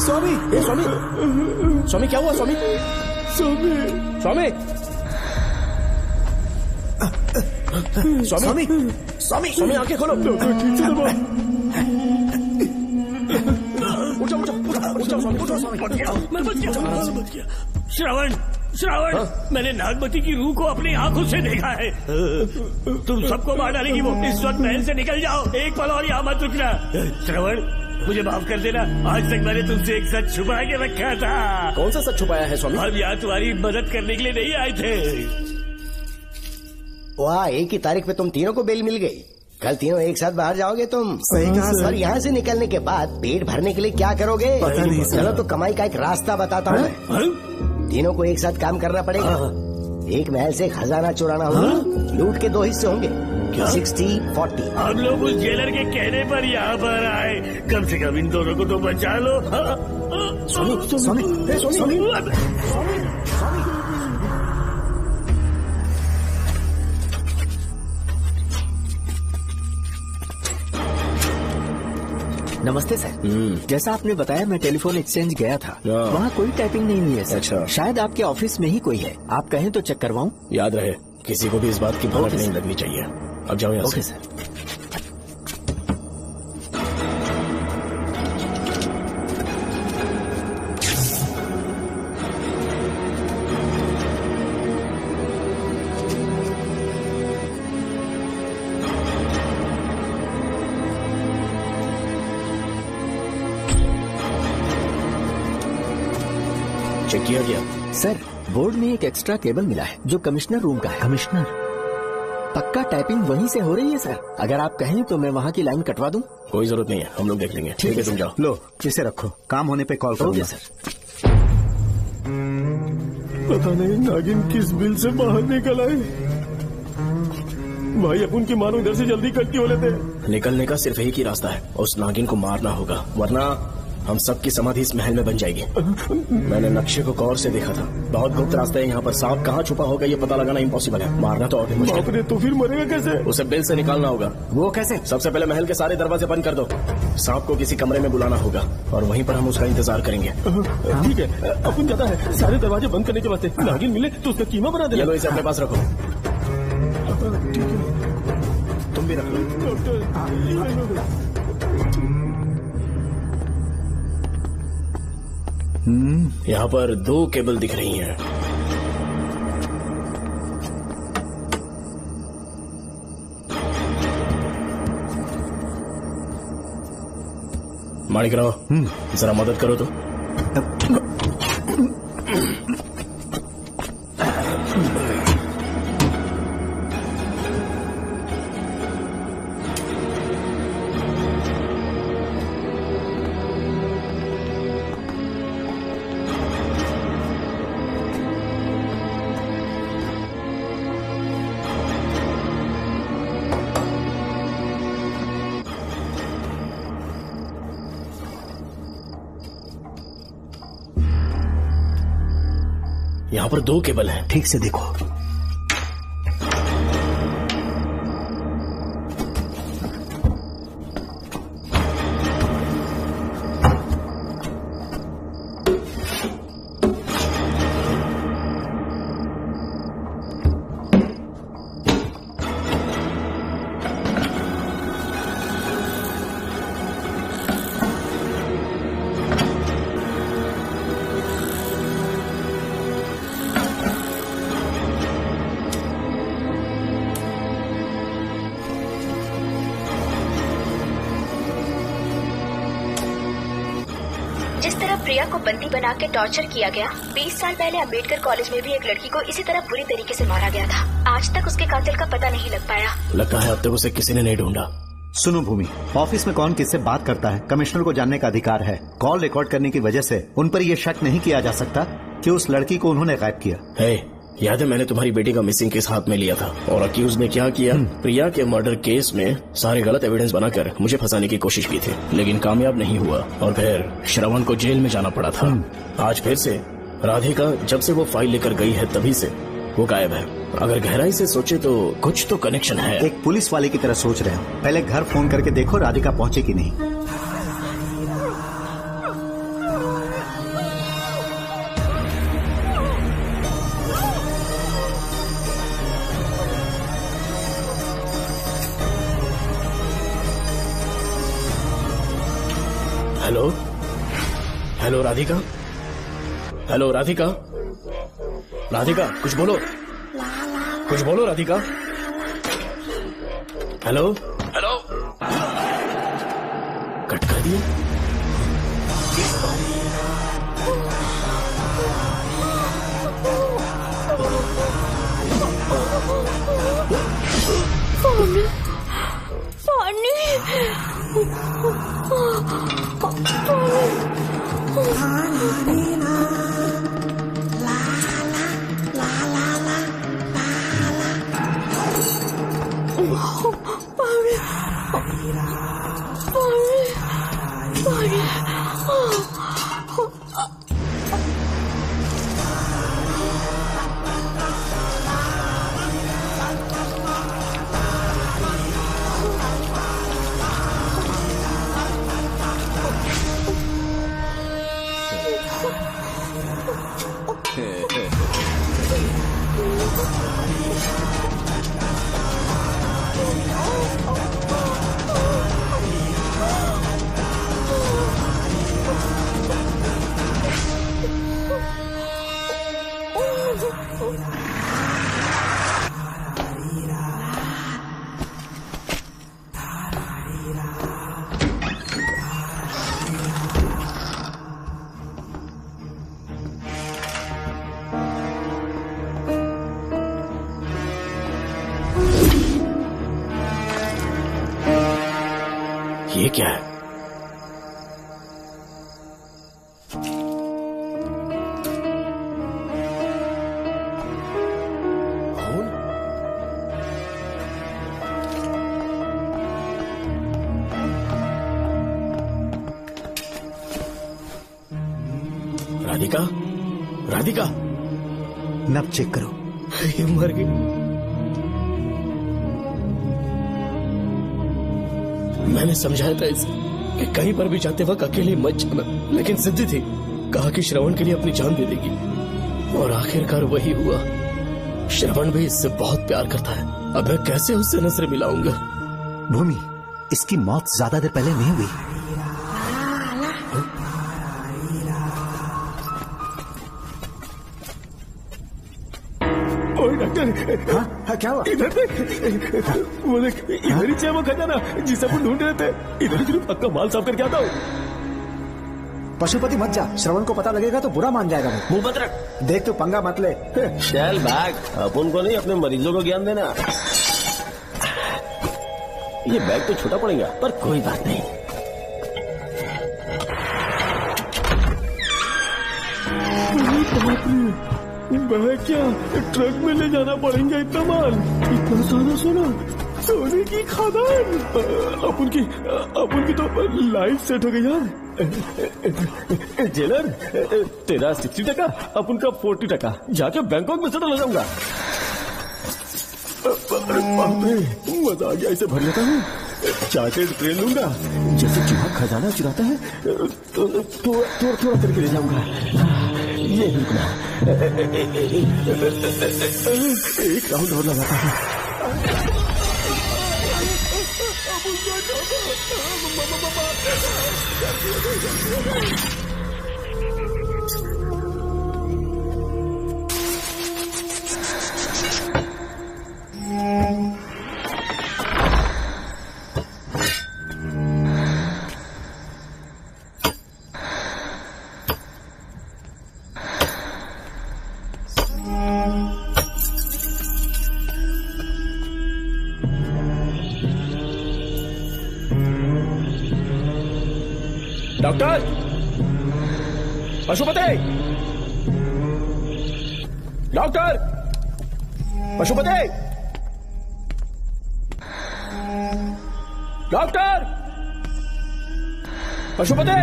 स्वामी, स्वामी, स्वामी क्या हुआ? स्वामी, स्वामी, स्वामी, स्वामी, स्वामी, स्वामी आंखें खोलो। ठीक से दबाओ। उठो, उठो, उठो, स्वामी, उठो, स्वामी। मैं बच गया। श्रवण, श्रवण, मैंने नागमती की रूह को अपनी आंखों से देखा है। तुम सबको मार डालेगी वो। इस वक्त महल से निकल जाओ, एक पल और यहाँ मत रुकना। श्रवण, मुझे माफ कर देना, आज तक मैंने तुमसे एक सच छुपा के रखा था। कौन सा सच छुपाया है स्वामी? हम यहाँ तुम्हारी मदद करने के लिए नहीं आए थे। वाह, एक ही तारीख पे तुम तीनों को बेल मिल गई। कल तीनों एक साथ बाहर जाओगे तुम। सही कहा सर। और यहाँ से निकलने के बाद पेट भरने के लिए क्या करोगे? पता नहीं सर। चलो तो कमाई का एक रास्ता बताता हूँ। तीनों को एक साथ काम करना पड़ेगा। एक महल से खजाना चुराना होगा। लूट के 2 हिस्से होंगे, 60-40। हम लोग उस जेलर के कहने पर यहाँ पर आए, कम से कम इन दोनों को तो बचा लो। स्वामी नमस्ते सर। जैसा आपने बताया मैं टेलीफोन एक्सचेंज गया था, वहाँ कोई टाइपिंग नहीं हुई है सर। अच्छा। शायद आपके ऑफिस में ही कोई है, आप कहें तो चेक करवाऊं? याद रहे, किसी को भी इस बात की भनक नहीं लगनी चाहिए। अब जाओ यहाँ से। Okay sir. चेक किया गया सर। बोर्ड में एक एक्स्ट्रा केबल मिला है जो कमिश्नर रूम का है। कमिश्नर? पक्का टाइपिंग वहीं से हो रही है सर। अगर आप कहें तो मैं वहाँ की लाइन कटवा दूं? कोई जरूरत नहीं है, हम लोग देख लेंगे। ठीक है, तुम जाओ। लो इसे रखो, काम होने पे कॉल करोगे सर। पता नहीं नागिन किस बिल से बाहर निकल आए। भाई अपन की मानो इधर से जल्दी कट्टी हो लेते हैं। निकलने का सिर्फ एक ही रास्ता है, उस नागिन को मारना होगा, वरना हम सबकी समाधि इस महल में बन जाएगी। मैंने नक्शे को गौर से देखा था, बहुत गुप्त रास्ता है यहाँ पर। सांप कहाँ छुपा होगा ये पता लगाना इम्पॉसिबल है, मारना तो और भी मुश्किल है। तो फिर मरेगा कैसे? उसे बिल से निकालना होगा। वो कैसे? सबसे पहले महल के सारे दरवाजे बंद कर दो, सांप को किसी कमरे में बुलाना होगा और वहीं पर हम उसका इंतजार करेंगे। ठीक है, अपन जाता है सारे दरवाजे बंद करने के वास्ते। नागिन मिले तो उसका कीमा बना दे। चलो इसे अपने पास रखो। तुम भी रख लो। यहाँ पर 2 केबल दिख रही हैं। माणिकराव, जरा मदद करो तो। यहाँ पर 2 केबल हैं, ठीक से देखो। प्रिया को बंदी बना के टॉर्चर किया गया, 20 साल पहले अम्बेडकर कॉलेज में भी एक लड़की को इसी तरह बुरी तरीके से मारा गया था। आज तक उसके कातिल का पता नहीं लग पाया। लगता है अब तक उसे किसी ने नहीं ढूंढा। सुनो भूमि, ऑफिस में कौन किससे बात करता है कमिश्नर को जानने का अधिकार है। कॉल रिकॉर्ड करने की वजह से उन पर यह शक नहीं किया जा सकता कि उस लड़की को उन्होंने गायब किया। याद है मैंने तुम्हारी बेटी का मिसिंग केस हाथ में लिया था और अक्यूज ने क्या किया, प्रिया के मर्डर केस में सारे गलत एविडेंस बनाकर मुझे फंसाने की कोशिश की थी, लेकिन कामयाब नहीं हुआ और फिर श्रवण को जेल में जाना पड़ा था। आज फिर से राधिका जब से वो फाइल लेकर गई है तभी से वो गायब है। अगर गहराई से सोचे तो कुछ तो कनेक्शन है। एक पुलिस वाले की तरह सोच रहे हो, पहले घर फोन करके देखो राधिका पहुंचे कि नहीं। Hello hello Radhika, hello Radhika, Radhika कुछ बोलो, कुछ बोलो राधिका। हेलो हेलो, कट कर दिए। ये क्या है? राधिका, राधिका, नब चेक करो। ये मर गई। मैंने समझाया था इसे कि कहीं पर भी जाते वक्त अकेले मत जाना, लेकिन जिद्दी थी। कहा कि श्रवण के लिए अपनी जान दे देगी, और आखिरकार वही हुआ। श्रवण भी इससे बहुत प्यार करता है। अब मैं कैसे उससे नजर मिलाऊंगा? भूमि, इसकी मौत ज्यादा देर पहले नहीं हुई। डॉक्टर, हाँ, क्या हुआ? इधर वो देख, इधर ही चाहिए वो खजाना जिसे अपन ढूंढ रहे थे। इधर ही सिर्फ पक्का माल साफ करके आता हूँ। पशुपति मत जा, श्रवण को पता लगेगा तो बुरा मान जाएगा। मुंह मत रख। देख तू पंगा मत ले। शैल बैग, अपन को नहीं अपने मरीजों को ज्ञान देना। ये बैग तो छोटा पड़ेगा, पर कोई बात नहीं। मैं क्या ट्रक में ले जाना पड़ेगा इतना माल? इतना सारा सोना, सोने की खादान। अपन की तो लाइफ सेट हो गई यार। जेलर, तेरा 60%, अपन का 40%। जाके बैंकॉक में सेटल हो जाऊंगा। मजा आ गया, इसे भर लेता हूँ। चार्टेड ट्रेन लूंगा, जैसे चूहा खजाना चुराता है थोड़ा थोड़ा करके ले जाऊंगा। ये रुकना, एक राउंड और लगाता है। Doctor, Pashupati, doctor, Pashupati, doctor, Pashupati.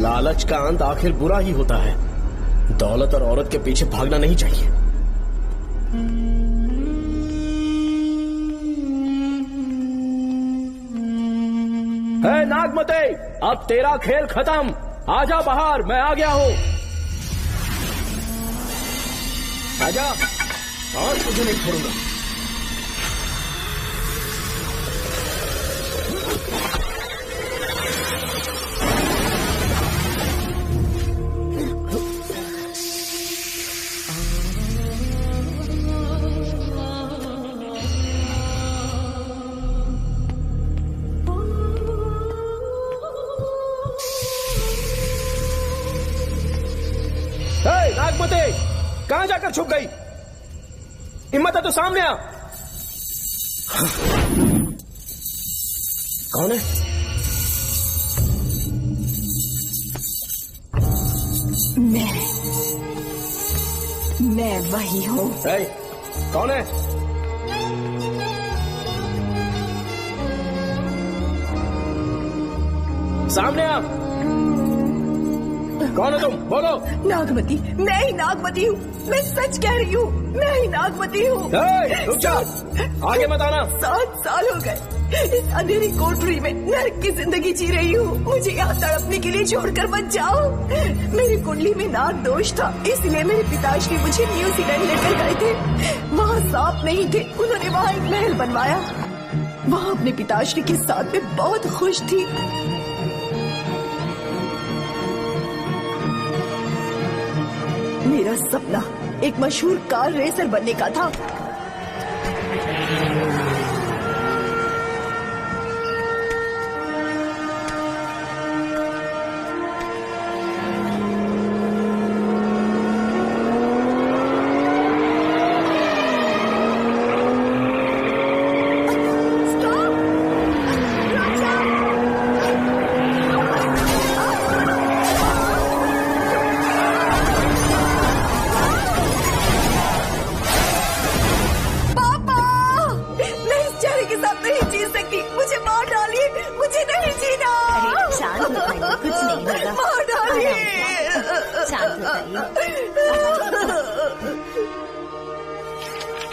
लालच का अंत आखिर बुरा ही होता है। दौलत और औरत के पीछे भागना नहीं चाहिए। है नागमते, अब तेरा खेल खत्म। आजा बाहर, मैं आ गया हूं। आजा, और तुझे नहीं छोड़ूंगा। कर छुप गई? हिम्मत है तो सामने आ। कौन है? मैं वही हूँ। कौन है? सामने आ। कौन है तुम? बोलो। नागमती, मैं ही नागमती हूँ। मैं सच कह रही हूँ, मैं ही नागमती हूँ। रुक जा, आगे मत आना। 7 साल हो गए इस अंधेरी कोठरी में नरक की जिंदगी जी रही हूँ। मुझे यहाँ तड़पने के लिए छोड़कर मत जाओ। मेरी कुंडली में नाग दोष था, इसलिए मेरे पिताश्री मुझे न्यूजीलैंड लेकर गए थे। वहाँ सांप नहीं थे, उन्होंने वहाँ एक महल बनवाया। वहाँ अपने पिताश्री के साथ में बहुत खुश थी। मेरा सपना एक मशहूर कार रेसर बनने का था।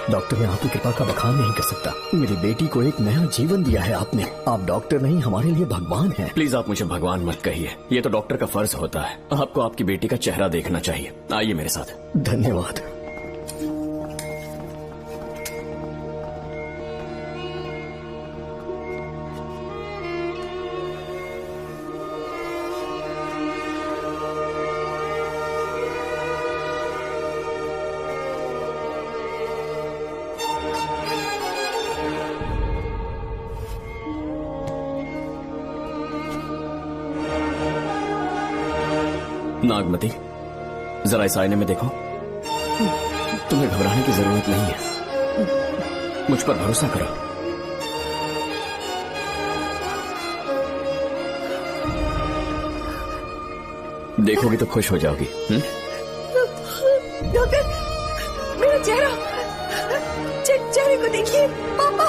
डॉक्टर, मैं आपकी कृपा का बखान नहीं कर सकता। मेरी बेटी को एक नया जीवन दिया है आपने। आप डॉक्टर नहीं, हमारे लिए भगवान हैं। प्लीज आप मुझे भगवान मत कहिए, ये तो डॉक्टर का फर्ज होता है। आपको आपकी बेटी का चेहरा देखना चाहिए। आइए मेरे साथ। धन्यवाद। नागमती, जरा इस आईने में देखो। तुम्हें घबराने की जरूरत नहीं है, मुझ पर भरोसा करो। देखोगी तो खुश हो जाओगी। डॉक्टर, मेरा चेहरा, चेहरे को देखिए। पापा,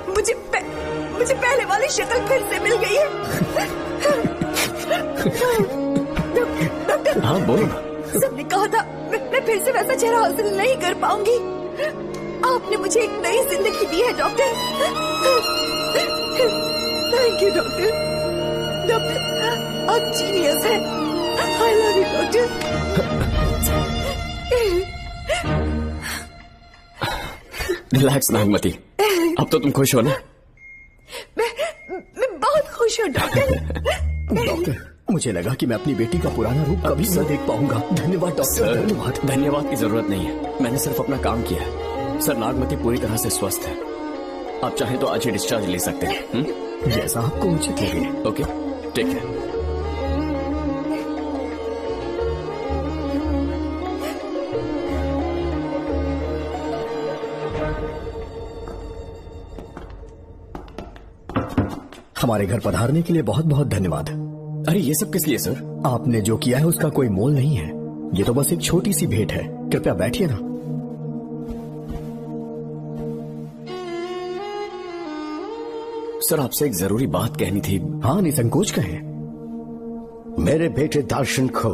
मुझे पहले वाली शक्ल फिर से मिल गई है। डॉक्टर, हाँ बोलो ना। सबने कहा था मैं फिर से वैसा चेहरा हासिल नहीं कर पाऊंगी। आपने मुझे एक नई जिंदगी दी है doctor. Thank you doctor. Doctor, आप जीनियस हैं। I love you doctor. Relax Nagmati, अब तो तुम खुश हो ना? मैं बहुत खुश हूँ डॉक्टर। डॉक्टर, मुझे लगा कि मैं अपनी बेटी का पुराना रूप कभी न देख पाऊंगा। धन्यवाद डॉक्टर। धन्यवाद। धन्यवाद की जरूरत नहीं है, मैंने सिर्फ अपना काम किया है। सर, नागमती पूरी तरह से स्वस्थ है। आप चाहें तो आज ही डिस्चार्ज ले सकते हैं। जैसा आपको उचित लगे। Okay, take care. हमारे घर पधारने के लिए बहुत बहुत धन्यवाद। अरे ये सब किस लिए सर? आपने जो किया है उसका कोई मोल नहीं है। ये तो बस एक छोटी सी भेंट है। कृपया बैठिए ना। सर, आपसे एक जरूरी बात कहनी थी। हाँ, निसंकोच कहें। मेरे बेटे दर्शन को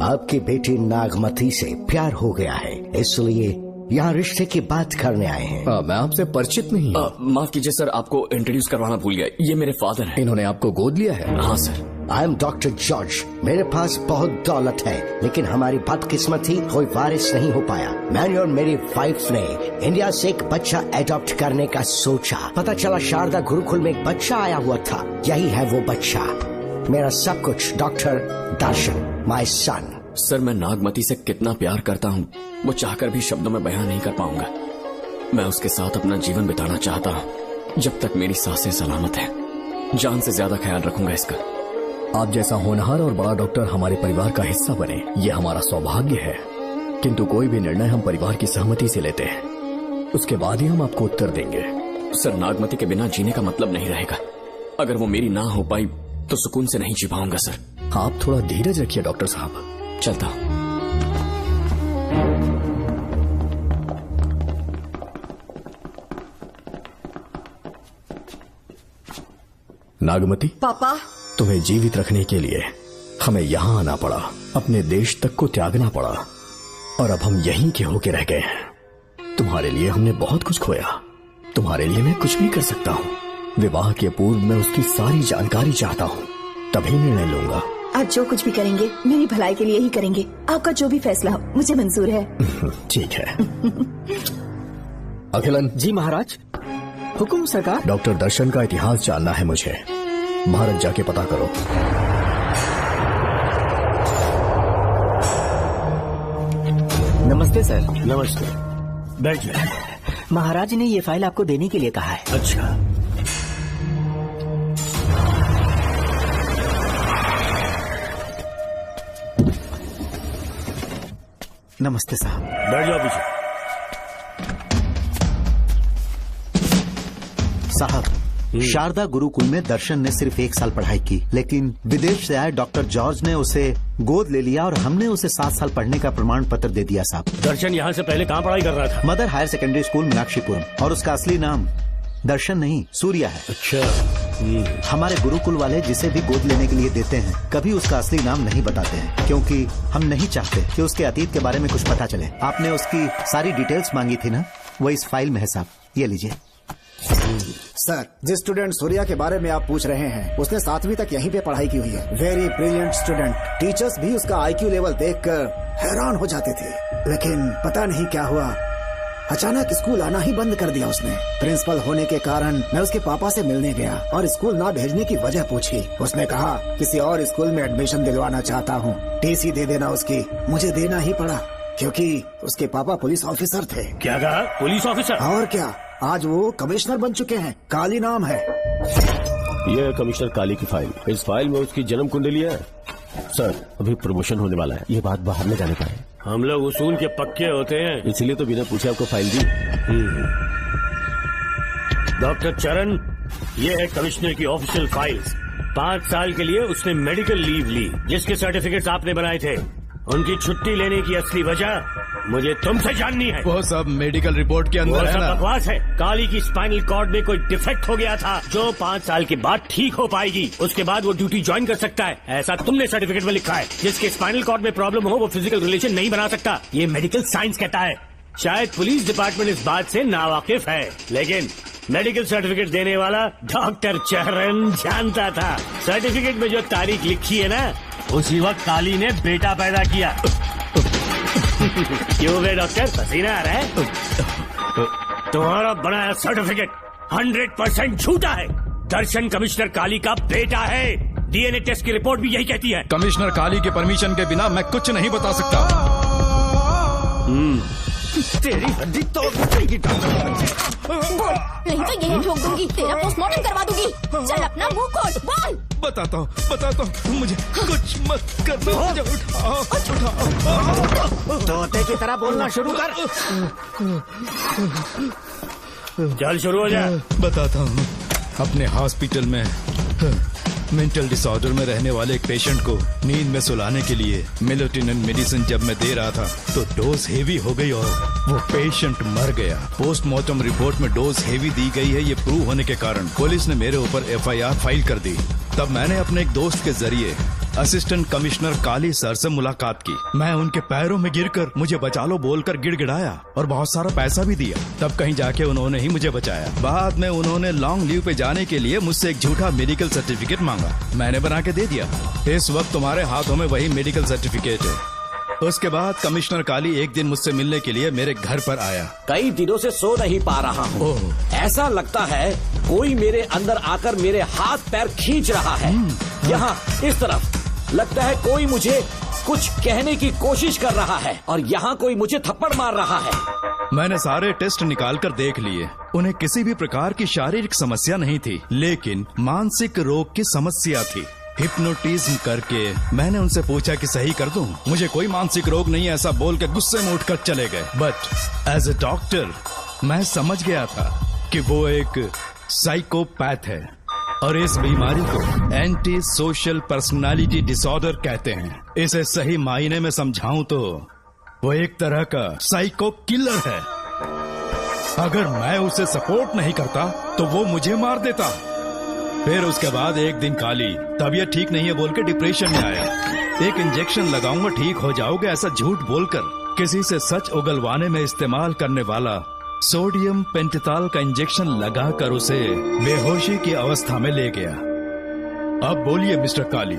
आपकी बेटी नागमती से प्यार हो गया है, इसलिए यहाँ रिश्ते की बात करने आए हैं। मैं आपसे परिचित नहीं हूँ। माफ कीजिए सर, आपको इंट्रोड्यूस करवाना भूल गया। ये मेरे फादर हैं। इन्होंने आपको गोद लिया है? हाँ sir. I am doctor George. मेरे पास बहुत दौलत है, लेकिन हमारी बदकिस्मती कोई वारिस नहीं हो पाया। मैंने और मेरी वाइफ ने इंडिया से एक बच्चा एडॉप्ट करने का सोचा। पता चला शारदा गुरुकुल में एक बच्चा आया हुआ था। यही है वो बच्चा, मेरा सब कुछ। Doctor Darshan, my son. Sir, मैं नागमती से कितना प्यार करता हूँ वो चाहकर भी शब्दों में बयान नहीं कर पाऊंगा। मैं उसके साथ अपना जीवन बिताना चाहता हूँ जब तक मेरी सांसें सलामत हैं। जान से ज्यादा ख्याल रखूंगा इसका। आप जैसा होनहार और बड़ा डॉक्टर हमारे परिवार का हिस्सा बने, ये हमारा सौभाग्य है। किंतु कोई भी निर्णय हम परिवार की सहमति से लेते हैं, उसके बाद ही हम आपको उत्तर देंगे। सर, नागमती के बिना जीने का मतलब नहीं रहेगा। अगर वो मेरी ना हो पाई तो सुकून से नहीं जी पाऊंगा सर। आप थोड़ा धीरज रखिए डॉक्टर साहब। चलता हूं। नागमती, पापा, तुम्हें जीवित रखने के लिए हमें यहाँ आना पड़ा, अपने देश तक को त्यागना पड़ा, और अब हम यहीं के होके रह गए हैं। तुम्हारे लिए हमने बहुत कुछ खोया, तुम्हारे लिए मैं कुछ भी कर सकता हूँ। विवाह के पूर्व मैं उसकी सारी जानकारी चाहता हूँ, तभी निर्णय लूंगा। आप जो कुछ भी करेंगे मेरी भलाई के लिए ही करेंगे। आपका जो भी फैसला हो मुझे मंजूर है। ठीक है। अखिलन। जी महाराज। हुकुम सरकार। डॉक्टर दर्शन का इतिहास जानना है मुझे, भारत जाके पता करो। नमस्ते सर। नमस्ते, बैठ जाए। महाराज ने ये फाइल आपको देने के लिए कहा है। अच्छा, नमस्ते साहब। बैठ जाओ पीछे। साहब, शारदा गुरुकुल में दर्शन ने सिर्फ 1 साल पढ़ाई की, लेकिन विदेश से आए डॉक्टर जॉर्ज ने उसे गोद ले लिया और हमने उसे 7 साल पढ़ने का प्रमाण पत्र दे दिया साहब। दर्शन यहाँ से पहले कहाँ पढ़ाई कर रहा था? Mother higher secondary school Meenakshipuram, और उसका असली नाम दर्शन नहीं सूर्या है। अच्छा। हमारे गुरुकुल वाले जिसे भी गोद लेने के लिए देते हैं कभी उसका असली नाम नहीं बताते हैं, क्योंकि हम नहीं चाहते कि उसके अतीत के बारे में कुछ पता चले। आपने उसकी सारी डिटेल्स मांगी थी ना, वो इस फाइल में है साहब, ये लीजिए। सर, जिस स्टूडेंट सूर्या के बारे में आप पूछ रहे हैं उसने 7वीं तक यहीं पे पढ़ाई की हुई है। Very brilliant student. टीचर्स भी उसका IQ लेवल देखकर हैरान हो जाते थे, लेकिन पता नहीं क्या हुआ, अचानक स्कूल आना ही बंद कर दिया उसने। प्रिंसिपल होने के कारण मैं उसके पापा से मिलने गया और स्कूल ना भेजने की वजह पूछी। उसने कहा किसी और स्कूल में एडमिशन दिलवाना चाहता हूँ, TC दे देना उसकी। मुझे देना ही पड़ा क्योंकि उसके पापा पुलिस ऑफिसर थे। क्या कहा? Police officer? और क्या, आज वो कमिश्नर बन चुके हैं। काली नाम है। यह है कमिश्नर काली की फाइल। इस फाइल में उसकी जन्म कुंडली है। सर, अभी प्रमोशन होने वाला है, ये बात बाहर न जाने पाए। हम लोग उसूल के पक्के होते हैं, इसीलिए तो बिना पूछे आपको फाइल दी। डॉक्टर चरण, ये है कमिश्नर की ऑफिशियल फाइल्स। 5 साल के लिए उसने मेडिकल लीव ली, जिसके सर्टिफिकेट्स आपने बनाए थे। उनकी छुट्टी लेने की असली वजह मुझे तुमसे जाननी है। वो सब मेडिकल रिपोर्ट के अंदर है ना? बकवास है। काली की स्पाइनल कॉर्ड में कोई डिफेक्ट हो गया था जो 5 साल के बाद ठीक हो पाएगी। उसके बाद वो ड्यूटी ज्वाइन कर सकता है, ऐसा तुमने सर्टिफिकेट में लिखा है। जिसके स्पाइनल कॉर्ड में प्रॉब्लम हो वो फिजिकल रिलेशन नहीं बना सकता, ये मेडिकल साइंस कहता है। शायद पुलिस डिपार्टमेंट इस बात से नावाकिफ है, लेकिन मेडिकल सर्टिफिकेट देने वाला डॉक्टर चरण जानता था। सर्टिफिकेट में जो तारीख लिखी है ना, उसी वक्त काली ने बेटा पैदा किया। क्यों बे डॉक्टर, पसीना आ रहा है? तुम्हारा बनाया सर्टिफिकेट 100% झूठा है। दर्शन कमिश्नर काली का बेटा है। DNA टेस्ट की रिपोर्ट भी यही कहती है। कमिश्नर काली के परमिशन के बिना मैं कुछ नहीं बता सकता। तेरी हड्डी तोड़ देगी। बोल, नहीं तो यही ठोक दूंगी, तेरा पोस्टमार्टम करवा दूंगी। चल अपना मुंह खोल, बोल। बताता हूँ, मुझे कुछ मत करना। मुझे उठाओ। तोते की तरह बोलना शुरू कर। चल शुरू हो जा। बताता हूँ, अपने हॉस्पिटल में मेंटल डिसऑर्डर में रहने वाले एक पेशेंट को नींद में सुलाने के लिए मेलेटोनिन मेडिसिन जब मैं दे रहा था तो डोज हेवी हो गई और वो पेशेंट मर गया। पोस्टमार्टम रिपोर्ट में डोज हेवी दी गई है, ये प्रूव होने के कारण पुलिस ने मेरे ऊपर FIR फाइल कर दी। तब मैंने अपने एक दोस्त के जरिए असिस्टेंट कमिश्नर काली सर से मुलाकात की। मैं उनके पैरों में गिरकर मुझे बचा लो बोलकर गिड़गिड़ाया और बहुत सारा पैसा भी दिया। तब कहीं जाके उन्होंने ही मुझे बचाया। बाद में उन्होंने लॉन्ग लीव पे जाने के लिए मुझसे एक झूठा मेडिकल सर्टिफिकेट मांगा, मैंने बना के दे दिया। इस वक्त तुम्हारे हाथों में वही मेडिकल सर्टिफिकेट है। उसके बाद कमिश्नर काली एक दिन मुझसे मिलने के लिए मेरे घर पर आया। कई दिनों से सो नहीं पा रहा हूँ। ऐसा लगता है कोई मेरे अंदर आकर मेरे हाथ पैर खींच रहा है। यहाँ इस तरफ लगता है कोई मुझे कुछ कहने की कोशिश कर रहा है और यहाँ कोई मुझे थप्पड़ मार रहा है। मैंने सारे टेस्ट निकाल कर देख लिए, उन्हें किसी भी प्रकार की शारीरिक समस्या नहीं थी, लेकिन मानसिक रोग की समस्या थी। हिप्नोटिज्म करके मैंने उनसे पूछा कि सही कर दूं। मुझे कोई मानसिक रोग नहीं है ऐसा बोल के गुस्से में उठकर चले गए। बट एज ए डॉक्टर मैं समझ गया था कि वो एक साइकोपैथ है और इस बीमारी को एंटी सोशल पर्सनालिटी डिसऑर्डर कहते हैं। इसे सही मायने में समझाऊं तो वो एक तरह का साइको किलर है। अगर मैं उसे सपोर्ट नहीं करता तो वो मुझे मार देता। फिर उसके बाद एक दिन काली तबीयत ठीक नहीं है बोल के डिप्रेशन में आया। एक इंजेक्शन लगाऊंगा ठीक हो जाओगे ऐसा झूठ बोलकर किसी से सच उगलवाने में इस्तेमाल करने वाला सोडियम पेंटेथॉल का इंजेक्शन लगाकर उसे बेहोशी की अवस्था में ले गया। अब बोलिए मिस्टर काली,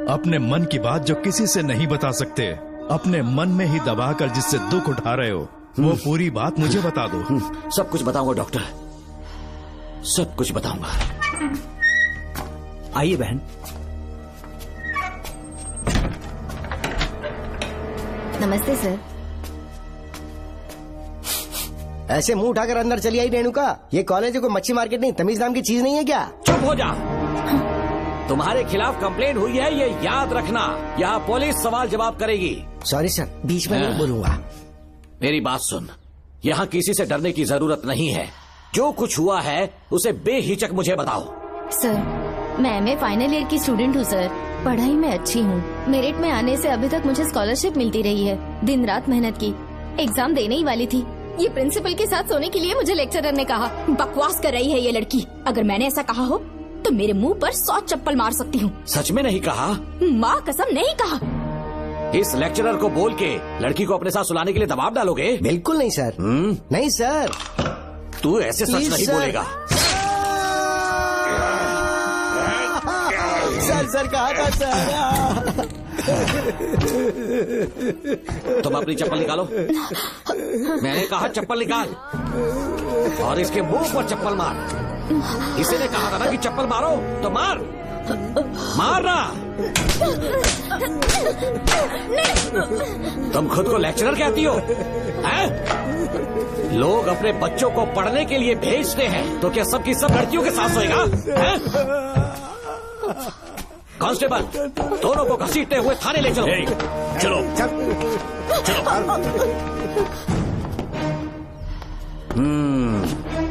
अपने मन की बात जो किसी से नहीं बता सकते, अपने मन में ही दबाकर जिससे दुख उठा रहे हो, वो पूरी बात मुझे बता दो। सब कुछ बताऊंगा डॉक्टर, सब कुछ बताऊंगा। आइए बहन। नमस्ते सर। ऐसे मुंह उठाकर अंदर चली आई रेणुका। ये कॉलेज है कोई मच्छी मार्केट नहीं, तमीज नाम की चीज नहीं है क्या? चुप हो जा। तुम्हारे खिलाफ कंप्लेंट हुई है ये याद रखना। यहाँ पुलिस सवाल जवाब करेगी। सॉरी सर, बीच में नहीं बोलूंगा। मेरी बात सुन, यहाँ किसी से डरने की जरूरत नहीं है। जो कुछ हुआ है उसे बेहिचक मुझे बताओ। सर मैं एमए फाइनल ईयर की स्टूडेंट हूँ सर। पढ़ाई में अच्छी हूँ। मेरिट में आने से अभी तक मुझे स्कॉलरशिप मिलती रही है। दिन रात मेहनत की, एग्जाम देने ही वाली थी। ये प्रिंसिपल के साथ सोने के लिए मुझे लेक्चरर ने कहा। बकवास कर रही है ये लड़की। अगर मैंने ऐसा कहा हो तो मेरे मुंह पर 100 चप्पल मार सकती हूँ। सच में नहीं कहा? माँ कसम नहीं कहा। इस लेक्चरर को बोल के लड़की को अपने साथ सुलाने के लिए दबाव डालोगे? बिल्कुल नहीं सर। नहीं सर। तू ऐसे सच नहीं बोलेगा। सर कहा था सर। तुम अपनी चप्पल निकालो। मैंने कहा चप्पल निकाल और इसके मुंह पर चप्पल मार। इसी ने कहा था ना कि चप्पल मारो तो मार। मारना। तुम खुद को लेक्चरर कहती हो हैं? लोग अपने बच्चों को पढ़ने के लिए भेजते हैं तो क्या सबकी सब लड़कियों के साथ सोएगा? कांस्टेबल, दोनों को घसीटते हुए थाने ले चलो। चलो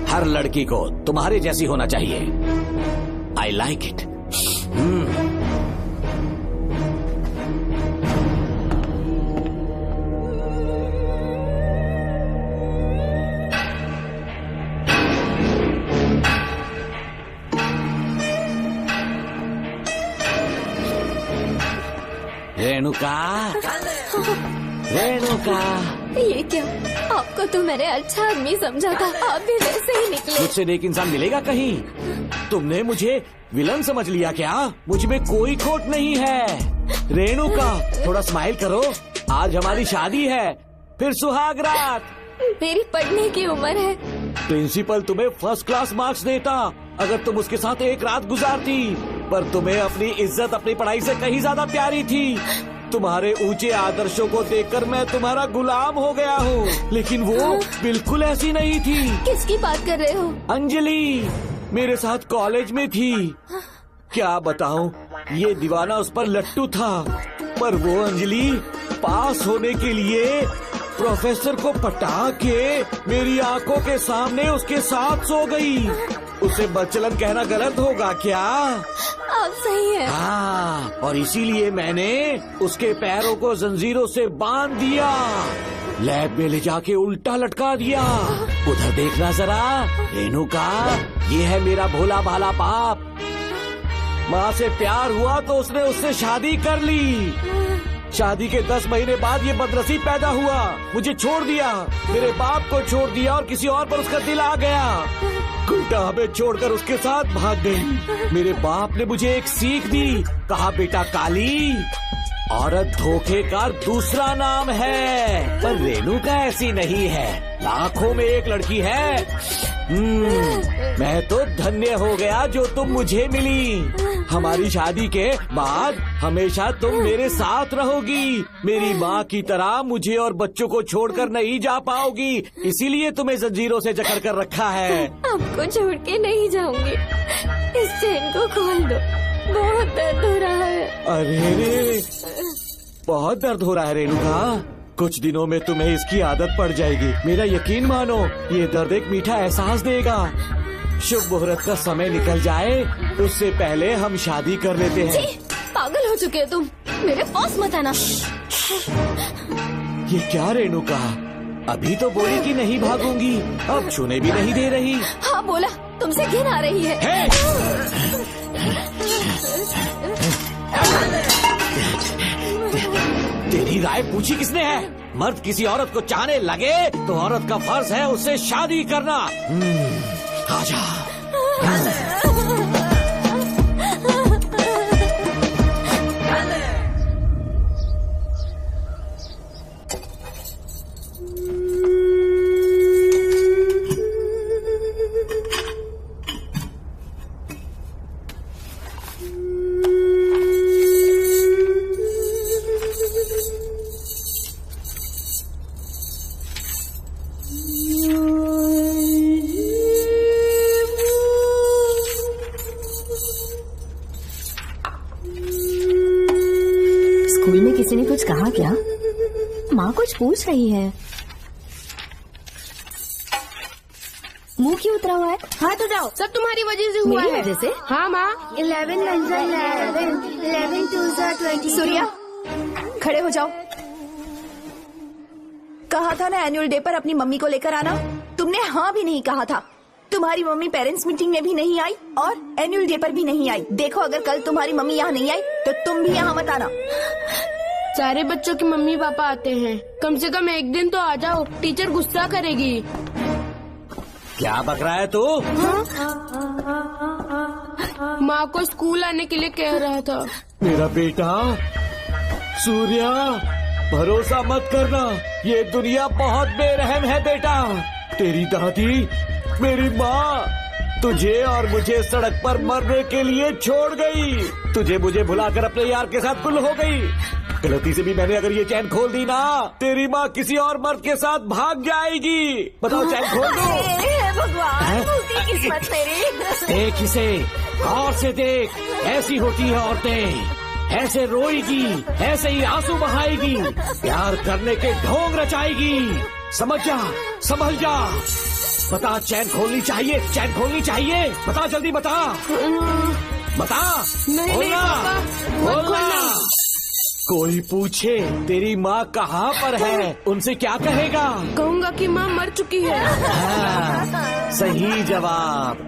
हर लड़की को तुम्हारे जैसी होना चाहिए। I like it. Renuka, Renuka. ये क्या? आपको तो मैंने अच्छा आदमी समझा था, आप भी वैसे ही निकले। मुझसे नेक इंसान मिलेगा कहीं? तुमने मुझे विलन समझ लिया क्या? मुझ में कोई खोट नहीं है। रेणुका थोड़ा स्माइल करो, आज हमारी शादी है, फिर सुहाग रात। मेरी पढ़ने की उम्र है। प्रिंसिपल तुम्हें फर्स्ट क्लास मार्क्स देता अगर तुम उसके साथ एक रात गुजारती, पर तुम्हें अपनी इज्जत अपनी पढ़ाई से कहीं ज्यादा प्यारी थी। तुम्हारे ऊंचे आदर्शों को देखकर मैं तुम्हारा गुलाम हो गया हूँ, लेकिन वो बिल्कुल ऐसी नहीं थी। किसकी बात कर रहे हो? अंजलि मेरे साथ कॉलेज में थी। क्या बताऊं, ये दीवाना उस पर लट्टू था, पर वो अंजलि पास होने के लिए प्रोफेसर को पटा के मेरी आंखों के सामने उसके साथ सो गई। उसे बदचलन कहना गलत होगा क्या? आप सही है। हाँ, और इसीलिए मैंने उसके पैरों को जंजीरों से बांध दिया, लैब में ले जाके उल्टा लटका दिया। उधर देखना जरा रेणुका, ये है मेरा भोला भाला बाप। माँ से प्यार हुआ तो उसने उससे शादी कर ली। शादी के 10 महीने बाद ये बदनसीब पैदा हुआ, मुझे छोड़ दिया, मेरे बाप को छोड़ दिया और किसी और पर उसका दिल आ गया। उल्टा हमें छोड़कर उसके साथ भाग गई। मेरे बाप ने मुझे एक सीख दी, कहा बेटा काली, औरत धोखे का दूसरा नाम है। पर रेणुका ऐसी नहीं है, लाखों में एक लड़की है। मैं तो धन्य हो गया जो तुम मुझे मिली। हमारी शादी के बाद हमेशा तुम मेरे साथ रहोगी। मेरी माँ की तरह मुझे और बच्चों को छोड़कर नहीं जा पाओगी, इसीलिए तुम्हें जंजीरों से जकड़ कर रखा है। आपको छोड़ के नहीं जाऊंगी। इस चेन को खोल दो। बहुत दर्द हो रहा है। अरे रे, बहुत दर्द हो रहा है रेणुका। कुछ दिनों में तुम्हें इसकी आदत पड़ जाएगी। मेरा यकीन मानो, ये दर्द एक मीठा एहसास देगा। शुभ मुहूर्त का समय निकल जाए उससे पहले हम शादी कर लेते हैं। जी, पागल हो चुके हो तुम, मेरे पास मत आना। ये क्या रेणुका, अभी तो बोली कि नहीं भागूंगी, अब छूने भी नहीं दे रही। हाँ बोला, तुमसे घिन आ रही है। तेरी राय पूछी किसने है? मर्द किसी औरत को चाहने लगे तो औरत का फर्ज है उससे शादी करना। आजा। किसी ने कुछ कहा क्या? माँ कुछ पूछ रही है। मुंह क्यों उतरा हुआ है? हाथ उठाओ। सब तुम्हारी वजह से हुआ है। वजह से? हाँ माँ। 11 2 20। सूर्या, खड़े हो जाओ। कहा था ना एनुअल डे पर अपनी मम्मी को लेकर आना, तुमने हाँ भी नहीं कहा था। तुम्हारी मम्मी पेरेंट्स मीटिंग में भी नहीं आई और एनुअल डे पर भी नहीं आई। देखो, अगर कल तुम्हारी मम्मी यहाँ नहीं आई तो तुम भी यहाँ मत आना। सारे बच्चों की मम्मी पापा आते हैं, कम से कम एक दिन तो आ जाओ, टीचर गुस्सा करेगी। क्या बक रहा है तू? माँ को स्कूल आने के लिए कह रहा था। मेरा बेटा सूर्या, भरोसा मत करना, ये दुनिया बहुत बेरहम है बेटा। तेरी दादी, मेरी माँ तुझे और मुझे सड़क पर मरने के लिए छोड़ गई। तुझे मुझे भुलाकर अपने यार के साथ गुल हो गई। गलती से भी मैंने अगर ये चैन खोल दी ना, तेरी माँ किसी और मर्द के साथ भाग जाएगी। बताओ, चैन खोल दो। भगवान, किस्मत मेरी। देख इसे, गौर से देख, ऐसी होती है औरतें, ऐसे रोएगी, ऐसे ही आंसू बहाएगी, प्यार करने के ढोंग रचाएगी। समझ जा, संभल जा। बता, चैन खोलनी चाहिए, चैन खोलनी चाहिए। बता, जल्दी बता, बता। बोलना, बोलना। कोई पूछे तेरी माँ कहाँ पर है, उनसे क्या कहेगा? कहूँगा कि माँ मर चुकी है। हाँ, सही जवाब,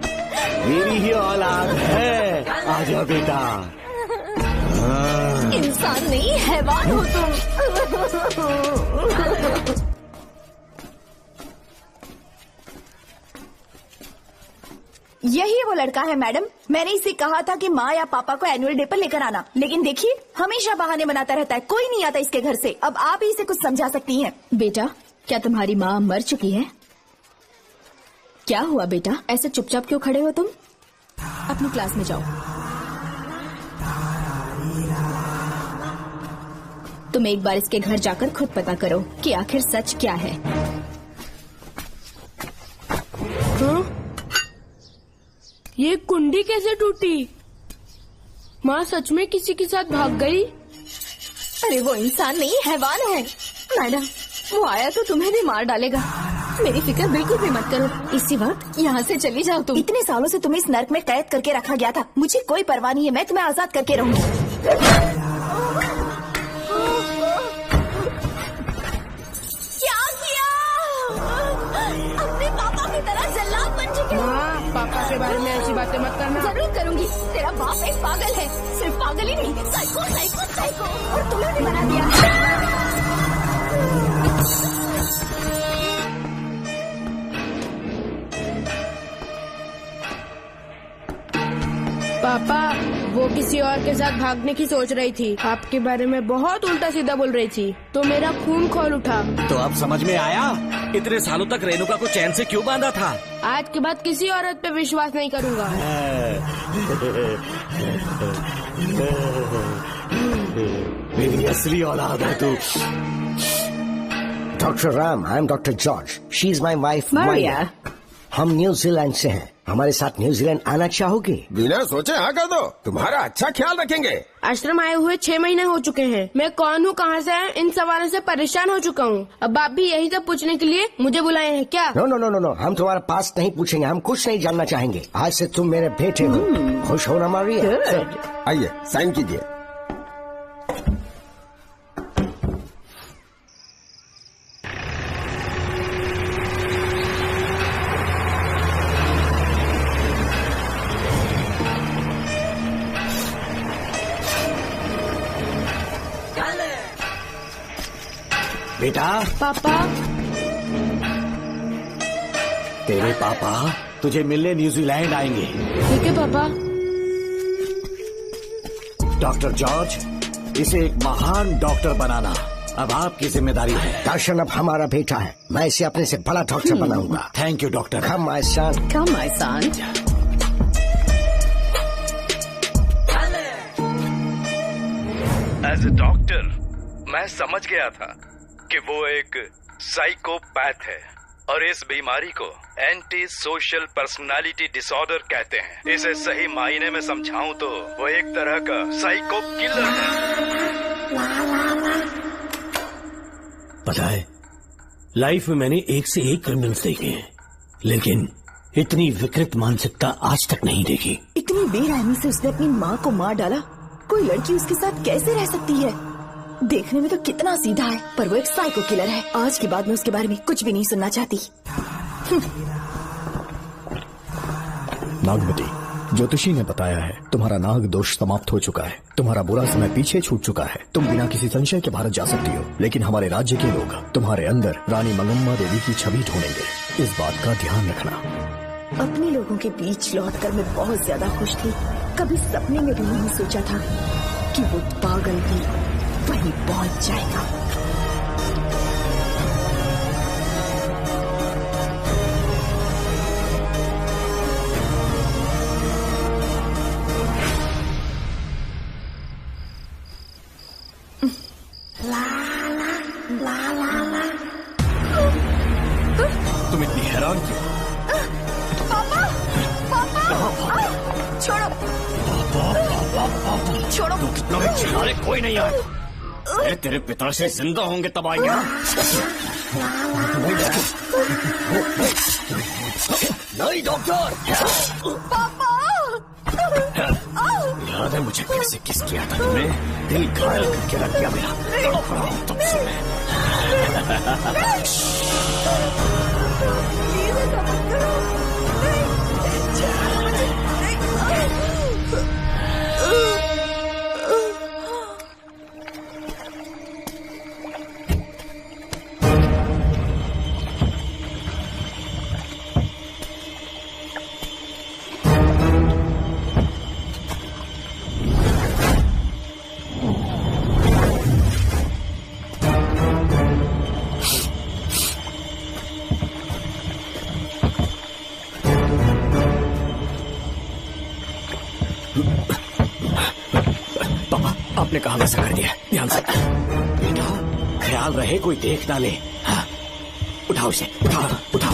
मेरी ही औलाद है। आजा बेटा। इंसान नहीं, हैवान हो तुम। यही वो लड़का है मैडम, मैंने इसे कहा था कि माँ या पापा को एनुअल डे पर लेकर आना, लेकिन देखिए हमेशा बहाने बनाता रहता है, कोई नहीं आता इसके घर से। अब आप ही इसे कुछ समझा सकती हैं। बेटा, क्या तुम्हारी माँ मर चुकी है? क्या हुआ बेटा, ऐसे चुपचाप क्यों खड़े हो तुम? अपनी क्लास में जाओ। तुम एक बार इसके घर जाकर खुद पता करो कि आखिर सच क्या है। ये कुंडी कैसे टूटी? माँ सच में किसी के साथ भाग गई? अरे वो इंसान नहीं, हैवान है। मैडम, वो आया तो तुम्हें भी मार डालेगा। मेरी फिक्र बिल्कुल भी मत करो, इसी वक्त यहाँ से चली जाओ तुम। इतने सालों से तुम्हें इस नर्क में कैद करके रखा गया था, मुझे कोई परवाह नहीं है, मैं तुम्हें आजाद करके रहूंगी। पापा के बारे में ऐसी बातें मत करना। जरूर करूंगी, तेरा बाप एक पागल है, सिर्फ पागल ही नहीं, साइको साइको साइको, और तुम्हें भी बना दिया। पापा, वो किसी और के साथ भागने की सोच रही थी, आपके बारे में बहुत उल्टा सीधा बोल रही थी, तो मेरा खून खौल उठा। तो अब समझ में आया इतने सालों तक रेणुका को चैन से क्यों बांधा था। आज के बाद किसी औरत पे विश्वास नहीं करूंगा। मेरी असली औलाद है तू। Dr. Ram, I'm Dr. George. She's my wife, Maria. हम न्यूजीलैंड से हैं। हमारे साथ न्यूजीलैंड आना चाहोगे? बिना सोचे हाँ कर दो, तुम्हारा अच्छा ख्याल रखेंगे। आश्रम आए हुए 6 महीने हो चुके हैं। मैं कौन हूँ, कहाँ से है, इन सवालों से परेशान हो चुका हूँ। अब आप भी यही सब पूछने के लिए मुझे बुलाए हैं क्या? No no no no no, हम तुम्हारा पास नहीं पूछेंगे, हम कुछ नहीं जानना चाहेंगे। आज से तुम मेरे बेटे हो। खुश हो ना मारिया? आइए साइन कीजिए। बेटा। पापा। तेरे पापा तुझे मिलने न्यूजीलैंड आएंगे। ठीक है पापा। डॉक्टर जॉर्ज, इसे एक महान डॉक्टर बनाना अब आपकी जिम्मेदारी है। दर्शन अब हमारा बेटा है, मैं इसे अपने से बड़ा डॉक्टर बनाऊंगा। Thank you doctor. Come my son. Come my son. As a doctor मैं समझ गया था कि वो एक साइकोपैथ है और इस बीमारी को एंटी सोशल पर्सनालिटी डिसऑर्डर कहते हैं। इसे सही मायने में समझाऊं तो वो एक तरह का साइको किलर है। पता है, लाइफ में मैंने एक से एक क्रिमिनल्स देखे हैं, लेकिन इतनी विकृत मानसिकता आज तक नहीं देखी। इतनी बेरहमी से उसने अपनी माँ को मार डाला। कोई लड़की उसके साथ कैसे रह सकती है? देखने में तो कितना सीधा है, पर वो एक साइको किलर है। आज के बाद मैं उसके बारे में कुछ भी नहीं सुनना चाहती। नागमती, ज्योतिषी ने बताया है तुम्हारा नाग दोष समाप्त हो चुका है, तुम्हारा बुरा समय पीछे छूट चुका है, तुम बिना किसी संशय के भारत जा सकती हो। लेकिन हमारे राज्य के लोग तुम्हारे अंदर रानी मंगम्मा देवी की छवि ढूंढेंगे, इस बात का ध्यान रखना। अपने लोगों के बीच लौटकर मैं बहुत ज्यादा खुश थी। कभी सपने में भी नहीं सोचा था कि वो पागल भी वहीं पहुंच जाएगा। तुम इतनी हैरान क्यों? पापा, पापा, छोड़ो, छोड़ो। तू कितना भी चिल्ला ले, कोई नहीं आए। अरे तेरे पिता से जिंदा होंगे तब आएंगे। नहीं डॉक्टर। पापा, याद है मुझे कैसे किस किया था तुमने? दिल घायल करके रख दिया मेरा। तड़प रहा हूं तुमसे मैं। आपने कहा वैसा कर दिया, ध्यान से। बेटा ख्याल रहे कोई देख ना ले। हाँ, उठाओ इसे, उठाओ उठाओ।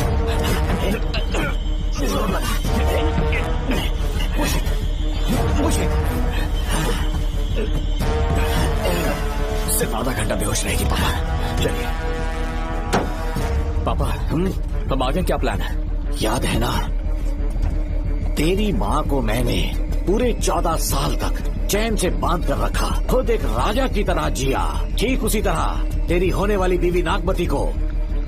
सिर्फ आधा घंटा बेहोश रहेगी पापा। चलिए पापा, हम आगे क्या प्लान है? याद है ना, तेरी माँ को मैंने पूरे 14 साल तक चैन से बांध कर रखा, खुद एक राजा की तरह जिया। ठीक उसी तरह तेरी होने वाली बीवी नागमती को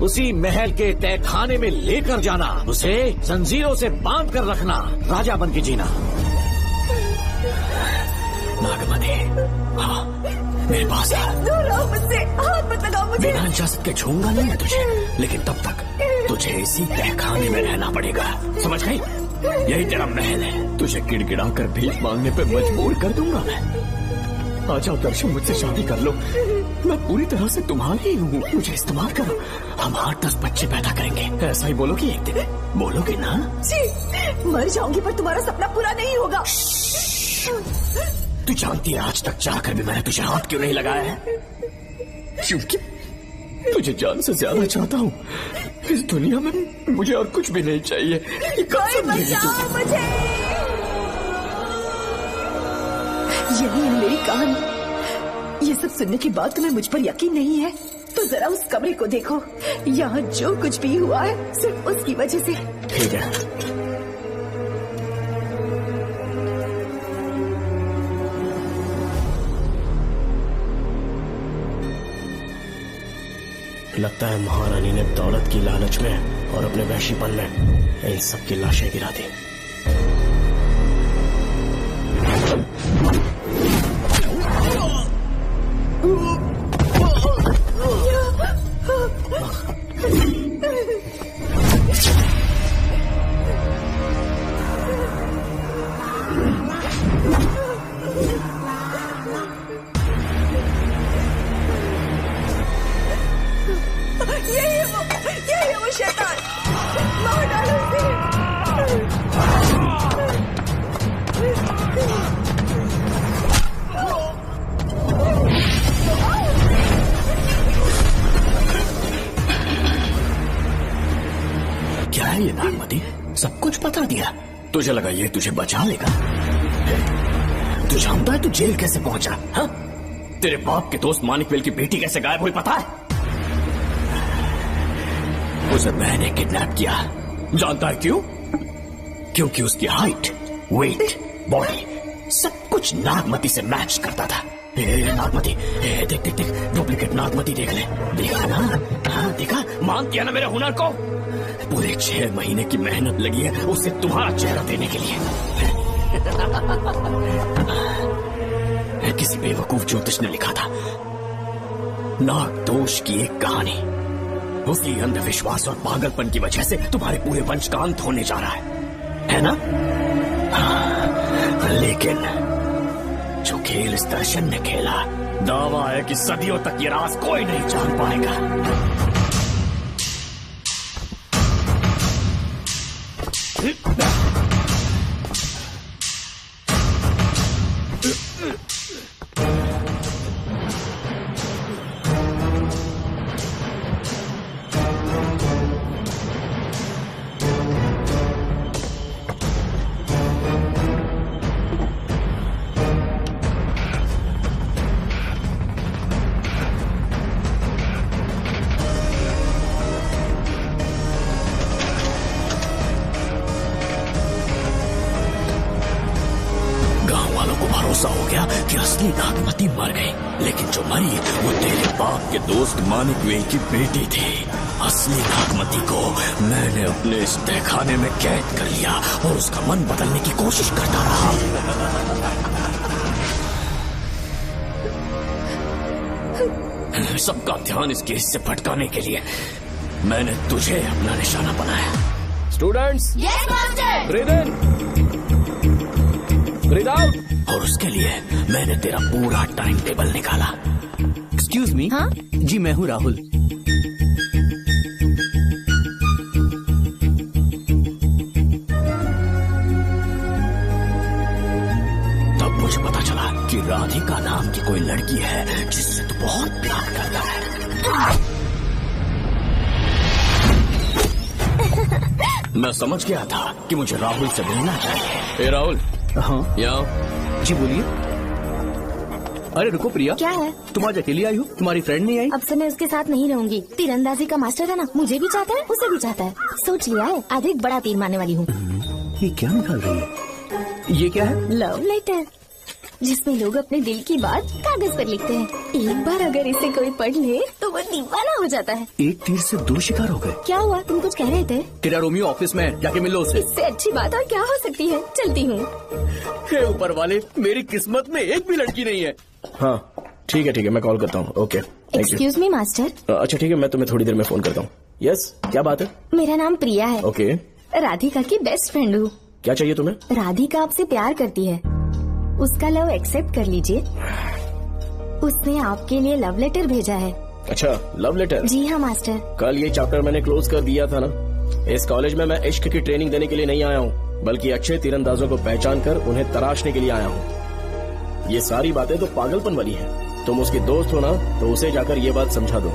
उसी महल के तहखाने में लेकर जाना, उसे जंजीरों से बांध कर रखना, राजा बन के जीना। नागमती, हाँ मेरे पास मुझसे हाथ मत लगाओ मुझे। बिना इजाजत के छूंगा नहीं है तुझे, लेकिन तब तक तुझे इसी तहखाने में रहना पड़ेगा, समझ गई? यही तेरा महल है। तुझे गिड़गिड़ा कर भीख मांगने पे मजबूर कर दूंगा मैं। आ जाओ दर्शन, मुझसे शादी कर लो, मैं पूरी तरह से तुम्हारी हूँ, मुझे इस्तेमाल करो। हम 8-10 बच्चे पैदा करेंगे। ऐसा ही बोलोगी एक दिन? बोलोगी ना? जी, मर जाऊंगी पर तुम्हारा सपना पूरा नहीं होगा। तू जानती है आज तक चाहकर भी मैंने तुझे हाथ क्यों नहीं लगाया है? क्योंकि तुझे जान से ज्यादा चाहता हूँ। इस दुनिया में मुझे और कुछ भी नहीं चाहिए। कोई बचाओ मुझे। यही है मेरी कहानी। ये सब सुनने के बाद तुम्हें मुझ पर यकीन नहीं है तो जरा उस कमरे को देखो। यहाँ जो कुछ भी हुआ है सिर्फ उसकी वजह से। ठीक है, लगता है महारानी ने दौलत की लालच में और अपने वहशीपन में इन सब की लाशें गिरा दी। यही है वो शैतान। मार डालो उसे। क्या है ये नागमती? सब कुछ बता दिया। तुझे लगा ये तुझे बचा लेगा? तू जानता है तू जेल कैसे पहुंचा? हाँ? तेरे बाप के दोस्त मानिक वेल की बेटी कैसे गायब हुई पता है? उसे मैंने किडनैप किया। जानता है क्यों? क्योंकि उसकी हाइट, वेट, बॉडी सब कुछ नागमती से मैच करता था। नागमती, देख देख देख, डुप्लीकेट नागमती देख ले। देखा ना? हाँ देखा? मान किया ना मेरे हुनर को? पूरे 6 महीने की मेहनत लगी है उसे तुम्हारा चेहरा देने के लिए। किसी बेवकूफ ज्योतिष ने लिखा था नाग दोष की एक कहानी। उसी अंधविश्वास और पागलपन की वजह से तुम्हारे पूरे वंश का अंत होने जा रहा है ना? लेकिन जो खेल इस दर्शन ने खेला, दावा है कि सदियों तक ये राज कोई नहीं जान पाएगा। हो गया कि असली नागमती मर गई, लेकिन जो मरी वो तेरे बाप के दोस्त मानिक वेल की बेटी थी। असली नागमती को मैंने अपने इस तहखाने में कैद कर लिया और उसका मन बदलने की कोशिश करता रहा। सबका ध्यान इस केस से भटकाने के लिए मैंने तुझे अपना निशाना बनाया। Students, yes master. ब्रीथ इन, ब्रीथ आउट। और उसके लिए मैंने तेरा पूरा टाइम टेबल निकाला। Excuse me. हाँ? जी मैं हूँ राहुल। तब मुझे पता चला कि राधिका नाम की कोई लड़की है जिससे तू बहुत प्यार करता है। मैं समझ गया था कि मुझे राहुल से मिलना चाहिए। ए राहुल। हाँ यहाँ। जी बोलिए। अरे रुको प्रिया, क्या है? तुम आज अकेली आई हो? तुम्हारी फ्रेंड नहीं आई? अब से मैं उसके साथ नहीं रहूंगी। तीरंदाजी का मास्टर है ना, मुझे भी चाहता है, उसे भी चाहता है। सोच लिया है, आज एक बड़ा तीर मारने वाली हूँ। ये क्या निकाल रही है? ये क्या है? लव लेटर, जिसमें लोग अपने दिल की बात कागज पर लिखते हैं। एक बार अगर इसे कोई पढ़ ले तो वो दीवाना हो जाता है। एक तीर से 2 शिकार हो गए। क्या हुआ, तुम कुछ कह रहे थे? तेरा रोमियो ऑफिस में, जाके मिलो उससे। इससे अच्छी बात और क्या हो सकती है। चलती हूँ। हे ऊपर वाले, मेरी किस्मत में एक भी लड़की नहीं है। हाँ ठीक है, मैं कॉल करता हूँ। Okay, excuse me master. अच्छा ठीक है, मैं तुम्हें थोड़ी देर में फोन करता हूँ। यस, क्या बात है? मेरा नाम प्रिया है। ओके। राधिका की बेस्ट फ्रेंड हूँ। क्या चाहिए तुम्हें? राधिका आपसे प्यार करती है, उसका लव एक्सेप्ट कर लीजिए। उसने आपके लिए लव लेटर भेजा है। अच्छा, लव लेटर? जी हाँ मास्टर। कल ये चैप्टर मैंने क्लोज कर दिया था ना। इस कॉलेज में मैं इश्क की ट्रेनिंग देने के लिए नहीं आया हूँ, बल्कि अच्छे तीरंदाजों को पहचान कर उन्हें तराशने के लिए आया हूँ। ये सारी बातें तो पागलपन वाली हैं। तुम उसकी दोस्त हो ना, तो उसे जाकर ये बात समझा दो।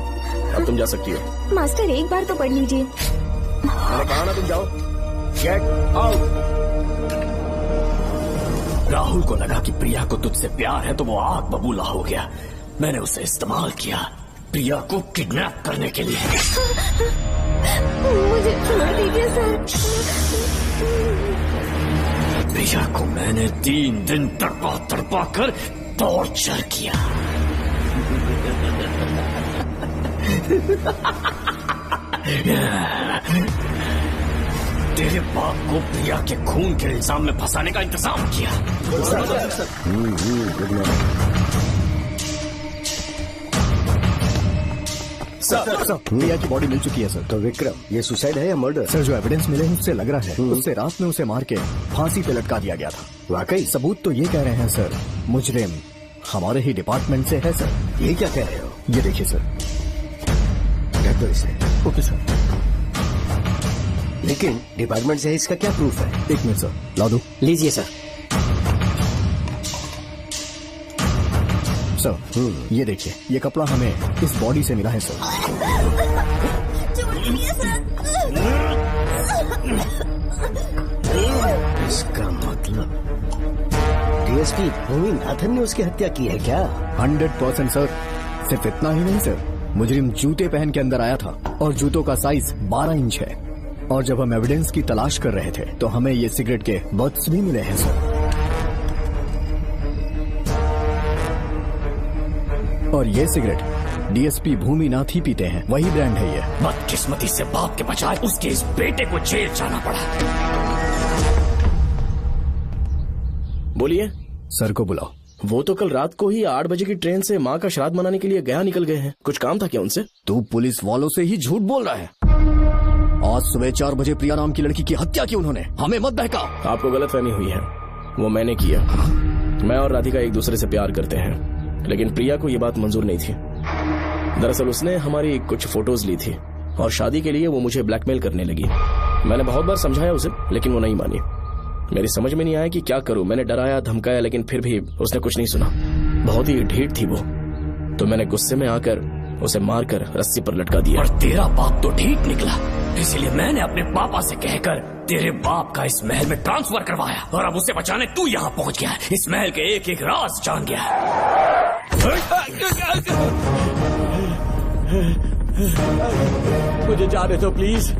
अब तुम जा सकती हो। मास्टर एक बार तो पढ़ लीजिए। मैंने कहा ना तुम जाओ। Get out. राहुल को लगा कि प्रिया को तुझसे प्यार है तो वो आग बबूला हो गया। मैंने उसे इस्तेमाल किया प्रिया को किडनैप करने के लिए। मुझे छोड़ दीजिए सर। प्रिया को मैंने 3 दिन तड़पा कर टॉर्चर किया। तेरे बाप को प्रिया के खून के इल्जाम में फंसाने का इंतजाम किया। सर, प्रिया की बॉडी मिल चुकी है सर। तो विक्रम, ये सुसाइड है या मर्डर? सर, जो एविडेंस मिले हैं उससे लग रहा है उससे रात में उसे मार के फांसी पे लटका दिया गया था। वाकई? सबूत तो ये कह रहे हैं सर, मुजरिम हमारे ही डिपार्टमेंट से है सर। ये क्या कह रहे हो? ये देखिए सर। रख दो इसे। Okay sir. लेकिन डिपार्टमेंट से इसका क्या प्रूफ है? 1 मिनट सर, ला दो। लीजिए सर। सर, ये देखिए, ये कपड़ा हमें इस बॉडी से मिला है सर। इसका मतलब डीएसपी भूमि नाथन ने उसकी हत्या की है क्या? 100% सर। सिर्फ इतना ही नहीं सर, मुजरिम जूते पहन के अंदर आया था और जूतों का साइज 12 इंच है। और जब हम एविडेंस की तलाश कर रहे थे तो हमें ये सिगरेट के बट्स भी मिले हैं सर। और ये सिगरेट डीएसपी भूमि नाथ ही पीते हैं, वही ब्रांड है ये। बदकिस्मती से बाप के बजाय उसके इस बेटे को जेल जाना पड़ा। बोलिए। सर को बुलाओ। वो तो कल रात को ही 8 बजे की ट्रेन से माँ का श्राद्ध मनाने के लिए गया निकल गए हैं। कुछ काम था क्या उनसे? तू पुलिस वालों से ही झूठ बोल रहा है। आज सुबह 4 बजे प्रिया नाम की लड़की की हत्या की उन्होंने। हमें मत बहका। आपको गलतफहमी हुई है, वो मैंने किया। मैं और राधिका एक दूसरे से प्यार करते हैं, लेकिन प्रिया को ये बात मंजूर नहीं थी। दरअसल उसने हमारी कुछ फोटोज ली थी और शादी के लिए वो मुझे ब्लैकमेल करने लगी। मैंने बहुत बार समझाया उसे, लेकिन वो नहीं मानी। मेरी समझ में नहीं आया कि क्या करूं। मैंने डराया धमकाया, लेकिन फिर भी उसने कुछ नहीं सुना। बहुत ही ढीठ थी वो, तो मैंने गुस्से में आकर उसे मारकर रस्सी पर लटका दिया। और तेरा बाप तो ढीठ निकला, इसलिए मैंने अपने पापा से कहकर तेरे बाप का इस महल में ट्रांसफर करवाया। और अब उसे बचाने तू यहाँ पहुँच गया, इस महल के एक एक राज जान गया। मुझे जाने दो प्लीज।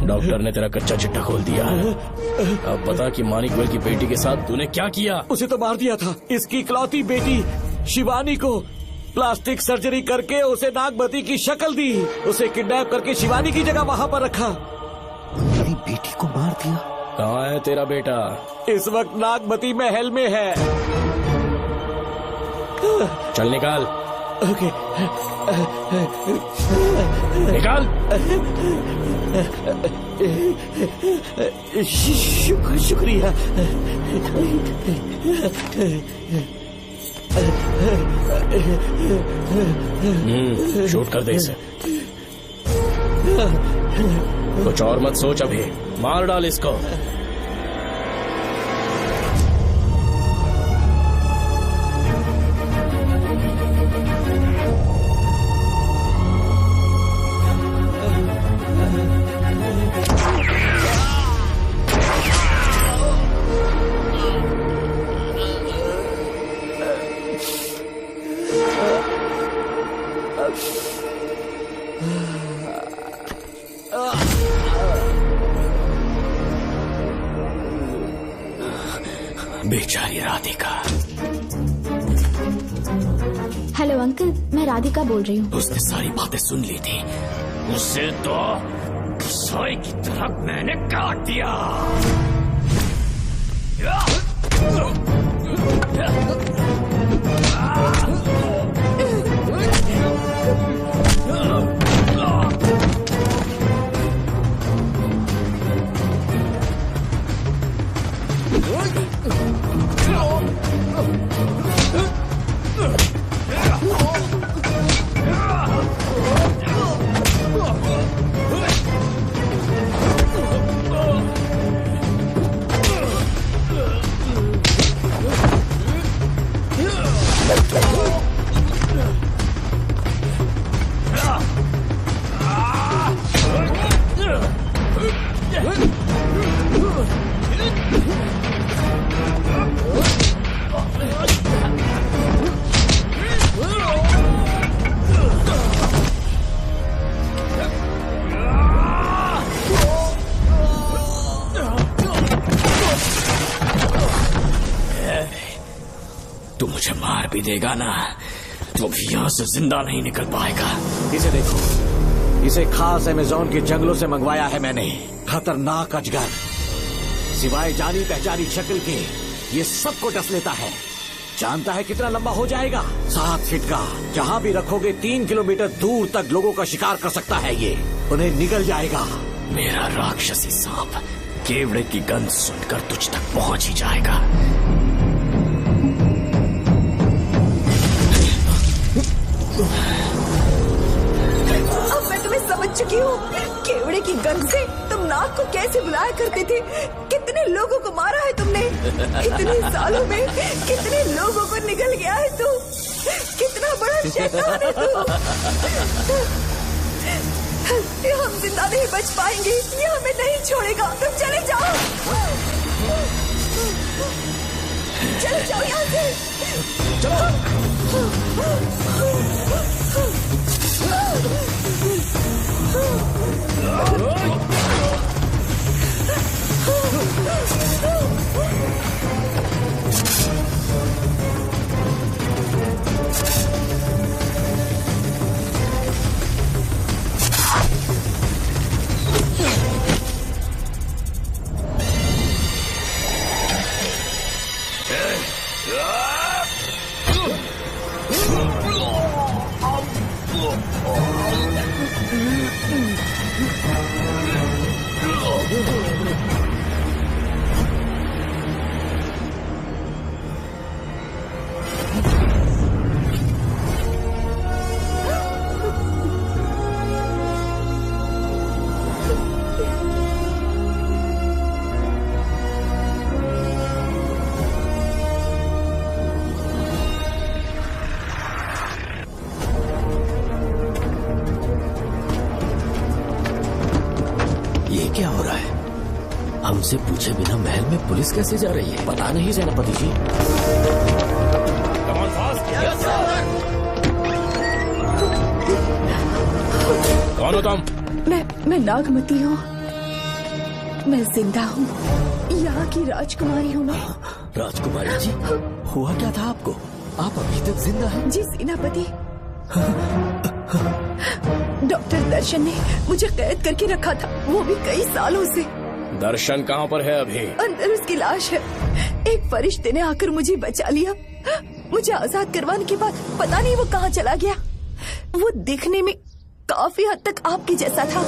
डॉक्टर ने तेरा कच्चा चिट्ठा खोल दिया। अब पता कि मानिकवेल की बेटी के साथ तूने क्या किया। उसे तो मार दिया था। इसकी इकलौती बेटी शिवानी को प्लास्टिक सर्जरी करके उसे नागमती की शक्ल दी। उसे किडनैप करके शिवानी की जगह वहाँ पर रखा। मेरी बेटी को मार दिया? कहाँ है तेरा बेटा? इस वक्त नागमती महल में है। चल निकाल। ओके। निकाल। शुक्रिया। शूट कर दे इसे। कुछ और मत सोच, अभी मार डाल इसको। बेचारी राधिका। हेलो अंकल, मैं राधिका बोल रही हूँ। उसने सारी बातें सुन ली थी। उसे तो सोई की तरह मैंने काट दिया। मुझे मार भी देगा ना तो भी यहाँ से जिंदा नहीं निकल पाएगा। इसे देखो, इसे खास अमेज़न के जंगलों से मंगवाया है मैंने। खतरनाक अजगर, सिवाय जानी पहचानी शक्ल के ये सबको डस लेता है। जानता है कितना लंबा हो जाएगा? 7 फीट का। जहाँ भी रखोगे 3 किलोमीटर दूर तक लोगों का शिकार कर सकता है ये। उन्हें निगल जाएगा। मेरा राक्षसी सांप केवड़े की गंध सुनकर तुझ तक पहुंच ही जाएगा। अब मैं तुम्हें समझ चुकी हूँ। केवड़े की गंध से तुम नाग को कैसे बुलाया करते थे। कितने लोगों को मारा है तुमने। इतने सालों में कितने लोगों को निगल गया है तू। कितना बड़ा शैतान है तू। हम जिंदा नहीं बच पाएंगे। ये हमें नहीं छोड़ेगा। तुम चले जाओ, चले जाओ यहाँ से। क्या हो रहा है? हमसे पूछे बिना महल में पुलिस कैसे जा रही है? पता नहीं सेनापति जी। कौन हो तुम? मैं नागमती हूँ। मैं जिंदा हूँ। यहाँ की राजकुमारी हूँ मैं। राजकुमारी जी, हुआ क्या था आपको? आप अभी तक जिंदा हैं? जी सेनापति। डॉक्टर दर्शन ने मुझे कैद करके रखा था, वो भी कई सालों से। दर्शन कहाँ पर है अभी? अंदर उसकी लाश है। एक फरिश्ते ने आकर मुझे बचा लिया। मुझे आजाद करवाने के बाद पता नहीं वो कहाँ चला गया। वो दिखने में काफी हद तक आपके जैसा था।